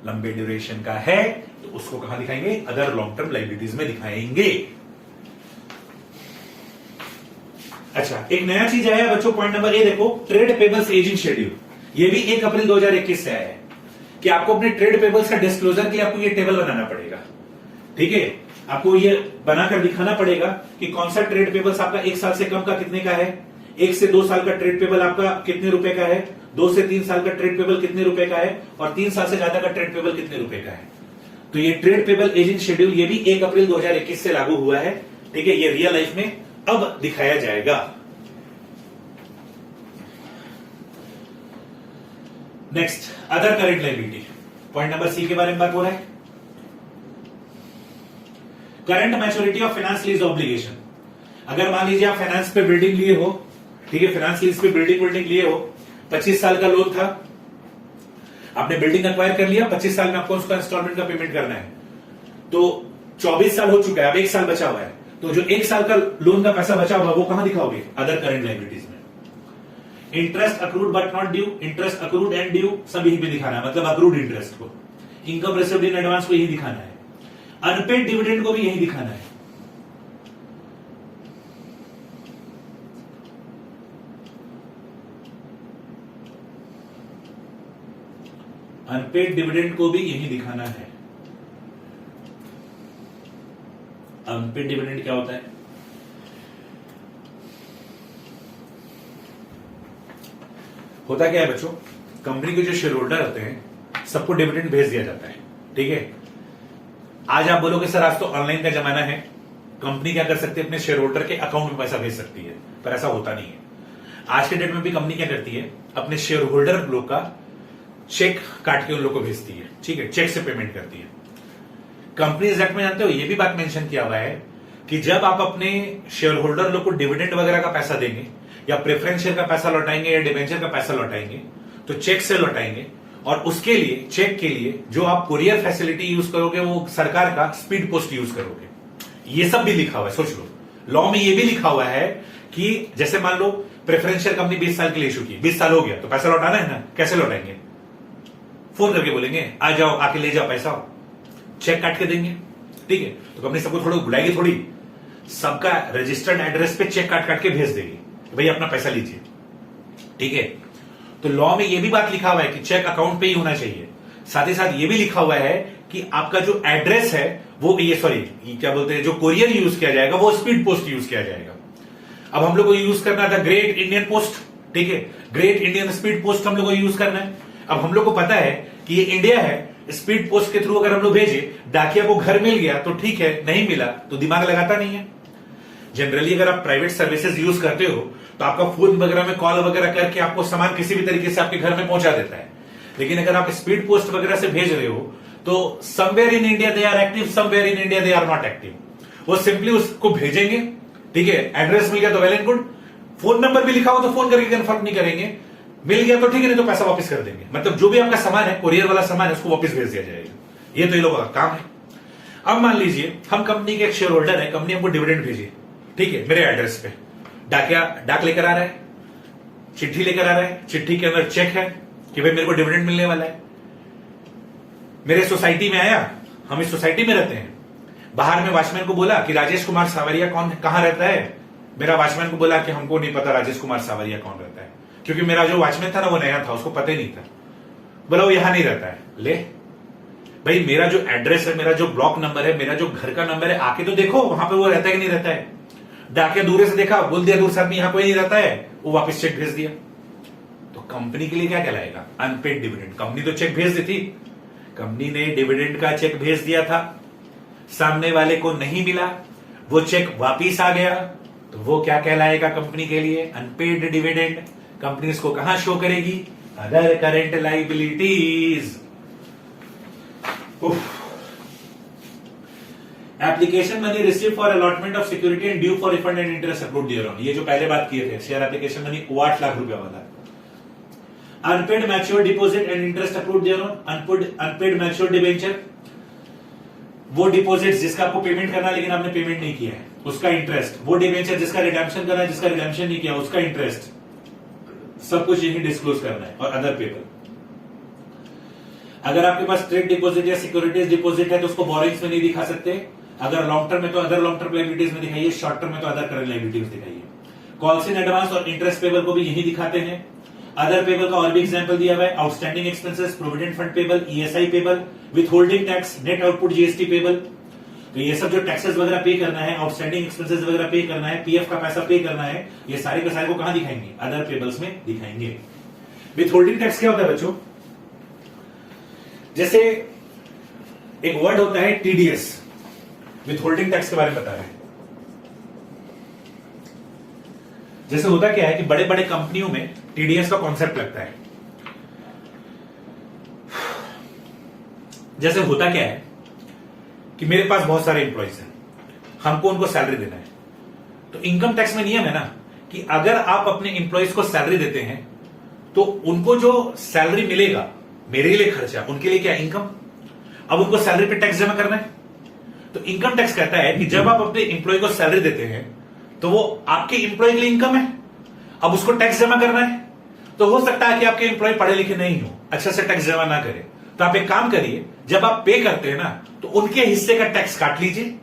लंबे ड्यूरेशन का है, तो उसको कहां दिखाएंगे? अदर लॉन्ग टर्म लायबिलिटीज में दिखाएंगे। अच्छा, एक नया चीज आया बच्चों, पॉइंट नंबर ए देखो, ट्रेड पेबल्स एजिंग शेड्यूल। ये भी 1 अप्रैल 2021 से आया है कि आपको अपने ट्रेड पेबल्स का डिस्क्लोजर के लिए आपको ये टेबल बनाना पड़ेगा। ठीक है, आपको ये बनाकर दिखाना पड़ेगा कि कौन सा ट्रेड पेबल्स आपका 1 साल से कम का कितने का है, 1 से 2 साल का ट्रेड पेबल आपका कितने रुपए का है, 2 से 3 साल का ट्रेड पेबल कितने रुपए का है, और 3 साल से ज्यादा का ट्रेड पेबल कितने रुपए का है। तो ये ट्रेड पेबल एजिंग शेड्यूल ये भी 1 अप्रैल 2021 से लागू हुआ है। ठीक है, ये रियल लाइफ में अब दिखाया जाएगा। Next, other current liability, point number C के बारे में बात हो रहा है। Current maturity of finance lease obligation. अगर मान लीजिए आप फाइनेंस पे बिल्डिंग लिए हो, ठीक है, फाइनेंस लीज पे बिल्डिंग लिए हो, 25 साल का लोन था, आपने बिल्डिंग एक्वायर कर लिया, 25 साल में आपको उसका इंस्टॉलमेंट का पेमेंट करना है, तो 24 साल हो चुका है, अब 1 साल बचा हुआ है, तो जो 1 साल का लोन का पैसा बचा हुआ वो कहां दिखाओगे? अदर करंट लायबिलिटीज में। Interest accrued but not due, interest accrued and due सब यहीं पे दिखाना है, मतलब अक्रूड इंटरेस्ट को, इनकम रिसीव्ड इन एडवांस को यही दिखाना है, अनपेड डिविडेंड को भी यही दिखाना है। अनपेड डिविडेंड को भी यही दिखाना है। अनपेड डिविडेंड क्या होता है? होता क्या है बच्चों, कंपनी के जो शेयर होल्डर होते हैं सबको डिविडेंड भेज दिया जाता है। ठीक है, आज आप बोलोगे सर आज तो ऑनलाइन का जमाना है, कंपनी क्या कर सकती है? अपने शेयर होल्डर के अकाउंट में पैसा भेज सकती है, पर ऐसा होता नहीं है। आज के डेट में भी कंपनी क्या करती है? अपने शेयर होल्डर लोग का चेक काट के उन लोग को भेजती है। ठीक है, चेक से पेमेंट करती है। कंपनीज एक्ट में जानते हो ये भी बात मेंशन किया हुआ है कि जब आप अपने शेयर होल्डर लोग को डिविडेंड वगैरह का पैसा देंगे, या प्रेफरेंस शेयर का पैसा लौटाएंगे, या डिवेंचर का पैसा लौटाएंगे, तो चेक से लौटाएंगे, और उसके लिए चेक के लिए जो आप कुरियर फैसिलिटी यूज करोगे वो सरकार का स्पीड पोस्ट यूज करोगे। ये सब भी लिखा हुआ है, सोच लो, लॉ में ये भी लिखा हुआ है कि जैसे मान लो प्रेफरेंस शेयर कंपनी 20 साल के लिए इशू की, 20 साल हो गया तो पैसा लौटाना है ना, कैसे लौटाएंगे? फोन करके बोलेंगे आ जाओ, आके ले जाओ पैसा, चेक काट के देंगे। ठीक है, तो कंपनी सबको थोड़ा बुलाएगी थोड़ी, सबका रजिस्टर्ड एड्रेस पे चेक काट काट के भेज देगी, भाई अपना पैसा लीजिए। ठीक है, तो लॉ में यह भी बात लिखा हुआ है कि चेक अकाउंट पे ही होना चाहिए। साथ ही साथ ये भी लिखा हुआ है कि आपका जो एड्रेस है वो ये क्या बोलते हैं, जो कोरियर यूज किया जाएगा वो स्पीड पोस्ट यूज किया जाएगा। अब हम लोग को यूज करना था ग्रेट इंडियन पोस्ट, ठीक है, ग्रेट इंडियन स्पीड पोस्ट हम लोग को यूज करना है। अब हम लोग को पता है कि ये इंडिया है, स्पीड पोस्ट के थ्रू अगर हम लोग भेजे, डाकिया को घर मिल गया तो ठीक है, नहीं मिला तो दिमाग लगाता नहीं है। जनरली अगर आप प्राइवेट सर्विसेज यूज करते हो तो आपका फोन वगैरह में कॉल वगैरह करके आपको सामान किसी भी तरीके से आपके घर में पहुंचा देता है। लेकिन अगर आप स्पीड पोस्ट वगैरह से भेज रहे हो तो somewhere in India they are active, somewhere in India they are not active. वो सिंपली उसको भेजेंगे, ठीक है, एड्रेस मिल गया तो well and good, phone number भी लिखा हो तो फोन करके कंफर्म नहीं करेंगे, मिल गया तो ठीक है, नहीं तो पैसा वापस कर देंगे। मतलब जो भी आपका सामान है, कोरियर वाला सामान है, उसको वापस भेज दिया जाएगा। ये तो ये लोगों का काम है। अब मान लीजिए हम कंपनी के एक शेयर होल्डर है, कंपनी हमको डिविडेंड भेजिए, ठीक है, मेरे एड्रेस पे डाक लेकर आ रहा है, चिट्ठी लेकर आ रहा है, चिट्ठी के अंदर चेक है कि भाई मेरे को डिविडेंड मिलने वाला है। मेरे सोसाइटी में आया, हम इस सोसाइटी में रहते हैं, बाहर में वॉचमैन को बोला कि राजेश कुमार सावरिया कहां रहता है। मेरा वॉचमैन को बोला कि हमको नहीं पता राजेश कुमार सावरिया कौन रहता है, क्योंकि मेरा जो वॉचमैन था ना वो नया था, उसको पता ही नहीं था। बोला वो यहां नहीं रहता है। ले भाई, मेरा जो एड्रेस है, मेरा जो ब्लॉक नंबर है, मेरा जो घर का नंबर है, आके तो देखो वहां पे वो रहता है कि नहीं रहता है। डाकिया दूर से देखा, बोल दिया दूर से आदमी यहां कोई नहीं रहता है, वो वापस चेक भेज दिया। तो कंपनी के लिए क्या कहलाएगा? Unpaid dividend. कंपनी तो चेक भेज दी थी, कंपनी ने डिविडेंड का चेक भेज दिया था, सामने वाले को नहीं मिला, वो चेक वापिस आ गया, तो वो क्या कहलाएगा कंपनी के लिए? Unpaid dividend. कंपनी इसको कहां शो करेगी? Other current liabilities. Application money receive for allotment of security and due for refund and interest approved thereon. ये जो पहले बात किए थे, शेयर एप्लीकेशन मनी 8 लाख रुपया वाला। Unpaid mature deposit and interest approved thereon. Unpaid mature debenture, वो डिपॉजिट जिसका आपको पेमेंट करना है लेकिन आपने पेमेंट नहीं किया है, उसका इंटरेस्ट। वो डिबेंचर जिसका रिडेम्पशन करना है, जिसका रिडेम्पशन नहीं किया, उसका इंटरेस्ट। सब कुछ यही डिस्क्लोज करना है। और अदर पेपर, अगर आपके पास ट्रेड डिपॉजिट या सिक्योरिटीज डिपॉजिट है तो उसको बोरिंग्स में नहीं दिखा सकते। अगर लॉन्ग टर्म में तो अदर लॉन्ग टर्म लाइबिलिटीज में दिखाइए, शॉर्ट टर्म में तो अदर करंट लाइबिलिटीज दिखाइए। कॉल्स इन एडवांस और इंटरेस्ट पेबल को भी यही दिखाते हैं। अदर पेबल का और भी एग्जांपल दिया हुआ है, outstanding expenses, provident fund payable, ESI payable, with holding tax, net output GST payable. तो ये सब जो टैक्सेस वगैरह पे करना है, आउटस्टैंडिंग एक्सपेंसेस वगैरह पे करना है, पीएफ का पैसा पे करना है, ये सारे के सारे को कहां दिखाएंगे? अदर पेबल्स में दिखाएंगे। विथ होल्डिंग टैक्स क्या होता है बच्चों? जैसे एक वर्ड होता है टीडीएस, विथ होल्डिंग टैक्स के बारे में बता रहे हैं। जैसे होता क्या है कि बड़े बड़े कंपनियों में टीडीएस का कॉन्सेप्ट लगता है। जैसे होता क्या है कि मेरे पास बहुत सारे इंप्लॉइज हैं, हमको उनको सैलरी देना है, तो इनकम टैक्स में नियम है ना कि अगर आप अपने इंप्लॉइज को सैलरी देते हैं तो उनको जो सैलरी मिलेगा, मेरे लिए खर्चा, उनके लिए क्या? इनकम। अब उनको सैलरी पे टैक्स जमा करना है, तो इनकम टैक्स कहता है कि जब आप अपने इंप्लॉय को सैलरी देते हैं तो वो आपके इंप्लॉय के लिए इनकम है, अब उसको टैक्स जमा करना है। तो हो सकता है कि आपके इंप्लॉय पढ़े लिखे नहीं हो, अच्छा से टैक्स जमा ना करें, तो आप एक काम करिए, जब आप पे करते हैं ना तो उनके हिस्से का टैक्स काट लीजिए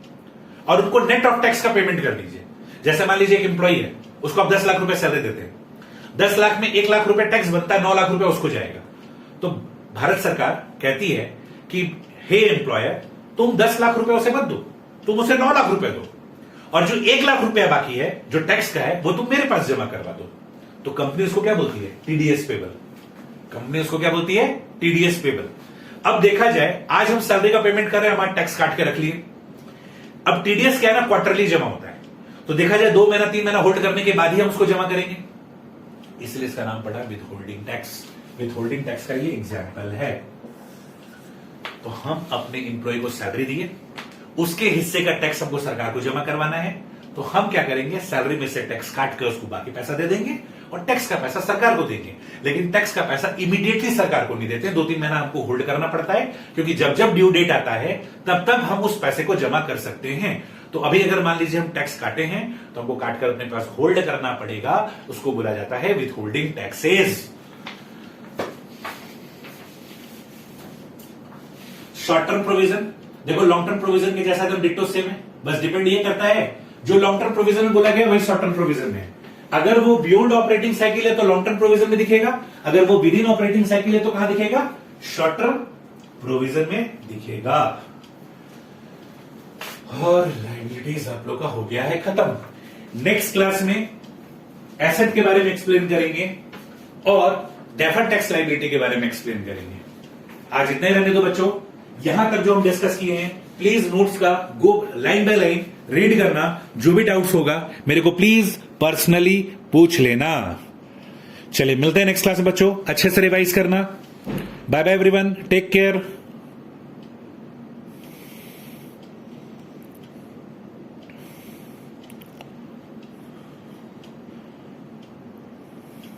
और उनको नेट ऑफ टैक्स का पेमेंट कर दीजिए। जैसे मान लीजिए एक इंप्लॉय है, उसको आप 10 लाख रुपए सैलरी देते हैं, 10 लाख में 1 लाख रुपए टैक्स बनता है, 9 लाख रुपए उसको जाएगा। तो भारत सरकार कहती है कि हे एम्प्लॉयर, तुम 10 लाख रुपए उसे मत दो, तुम उसे 9 लाख रुपए दो, और जो 1 लाख रुपया बाकी है जो टैक्स का है वो तुम मेरे पास जमा करवा दो। तो कंपनी उसको क्या बोलती है? TDS payable. कंपनी उसको क्या बोलती है? TDS payable. अब देखा जाए, आज हम सैलरी का पेमेंट कर रहे हैं, हमारा टैक्स काट के रख लिए। अब टीडीएस क्या है ना, क्वार्टरली जमा होता है, तो देखा जाए 2 महीना 3 महीना होल्ड करने के बाद ही हम उसको जमा करेंगे, इसलिए इसका नाम पड़ा with holding tax. With holding tax का ये एग्जाम्पल है। तो हम अपने इंप्लॉय को सैलरी दिए, उसके हिस्से का टैक्स हमको सरकार को जमा करवाना है, तो हम क्या करेंगे? सैलरी में से टैक्स काट कर उसको बाकी पैसा दे देंगे और टैक्स का पैसा सरकार को देंगे। लेकिन टैक्स का पैसा इमीडिएटली सरकार को नहीं देते, 2-3 महीना हमको होल्ड करना पड़ता है, क्योंकि जब जब ड्यू डेट आता है तब तब हम उस पैसे को जमा कर सकते हैं। तो अभी अगर मान लीजिए हम टैक्स काटे हैं तो हमको काट कर अपने पास होल्ड करना पड़ेगा, उसको बोला जाता है with holding taxes. Short term provision देखो, लॉन्ग टर्म प्रोविजन के जैसा तो डिट्टो सेम है, बस डिपेंड ये करता है जो लॉन्ग टर्म प्रोविजन में बोला गया वही शॉर्ट टर्म प्रोविजन में है। अगर वो बियॉन्ड ऑपरेटिंग साइकिल है तो लॉन्ग टर्म प्रोविजन में दिखेगा, अगर वो विद इन ऑपरेटिंग साइकिल है तो कहां दिखेगा? शॉर्ट टर्म प्रोविजन में दिखेगा। और लायबिलिटीज आप लोग का हो गया है खत्म। नेक्स्ट क्लास में एसेट के बारे में एक्सप्लेन करेंगे और डेफर्ड टैक्स लायबिलिटी के बारे में एक्सप्लेन करेंगे। आज इतना ही रहने दो बच्चों। यहां तक जो हम डिस्कस किए हैं प्लीज नोट्स का गो लाइन बाय लाइन रीड करना। जो भी डाउट्स होगा मेरे को प्लीज पर्सनली पूछ लेना। चलिए मिलते हैं नेक्स्ट क्लास में बच्चों, अच्छे से रिवाइज करना। Bye bye everyone, take care.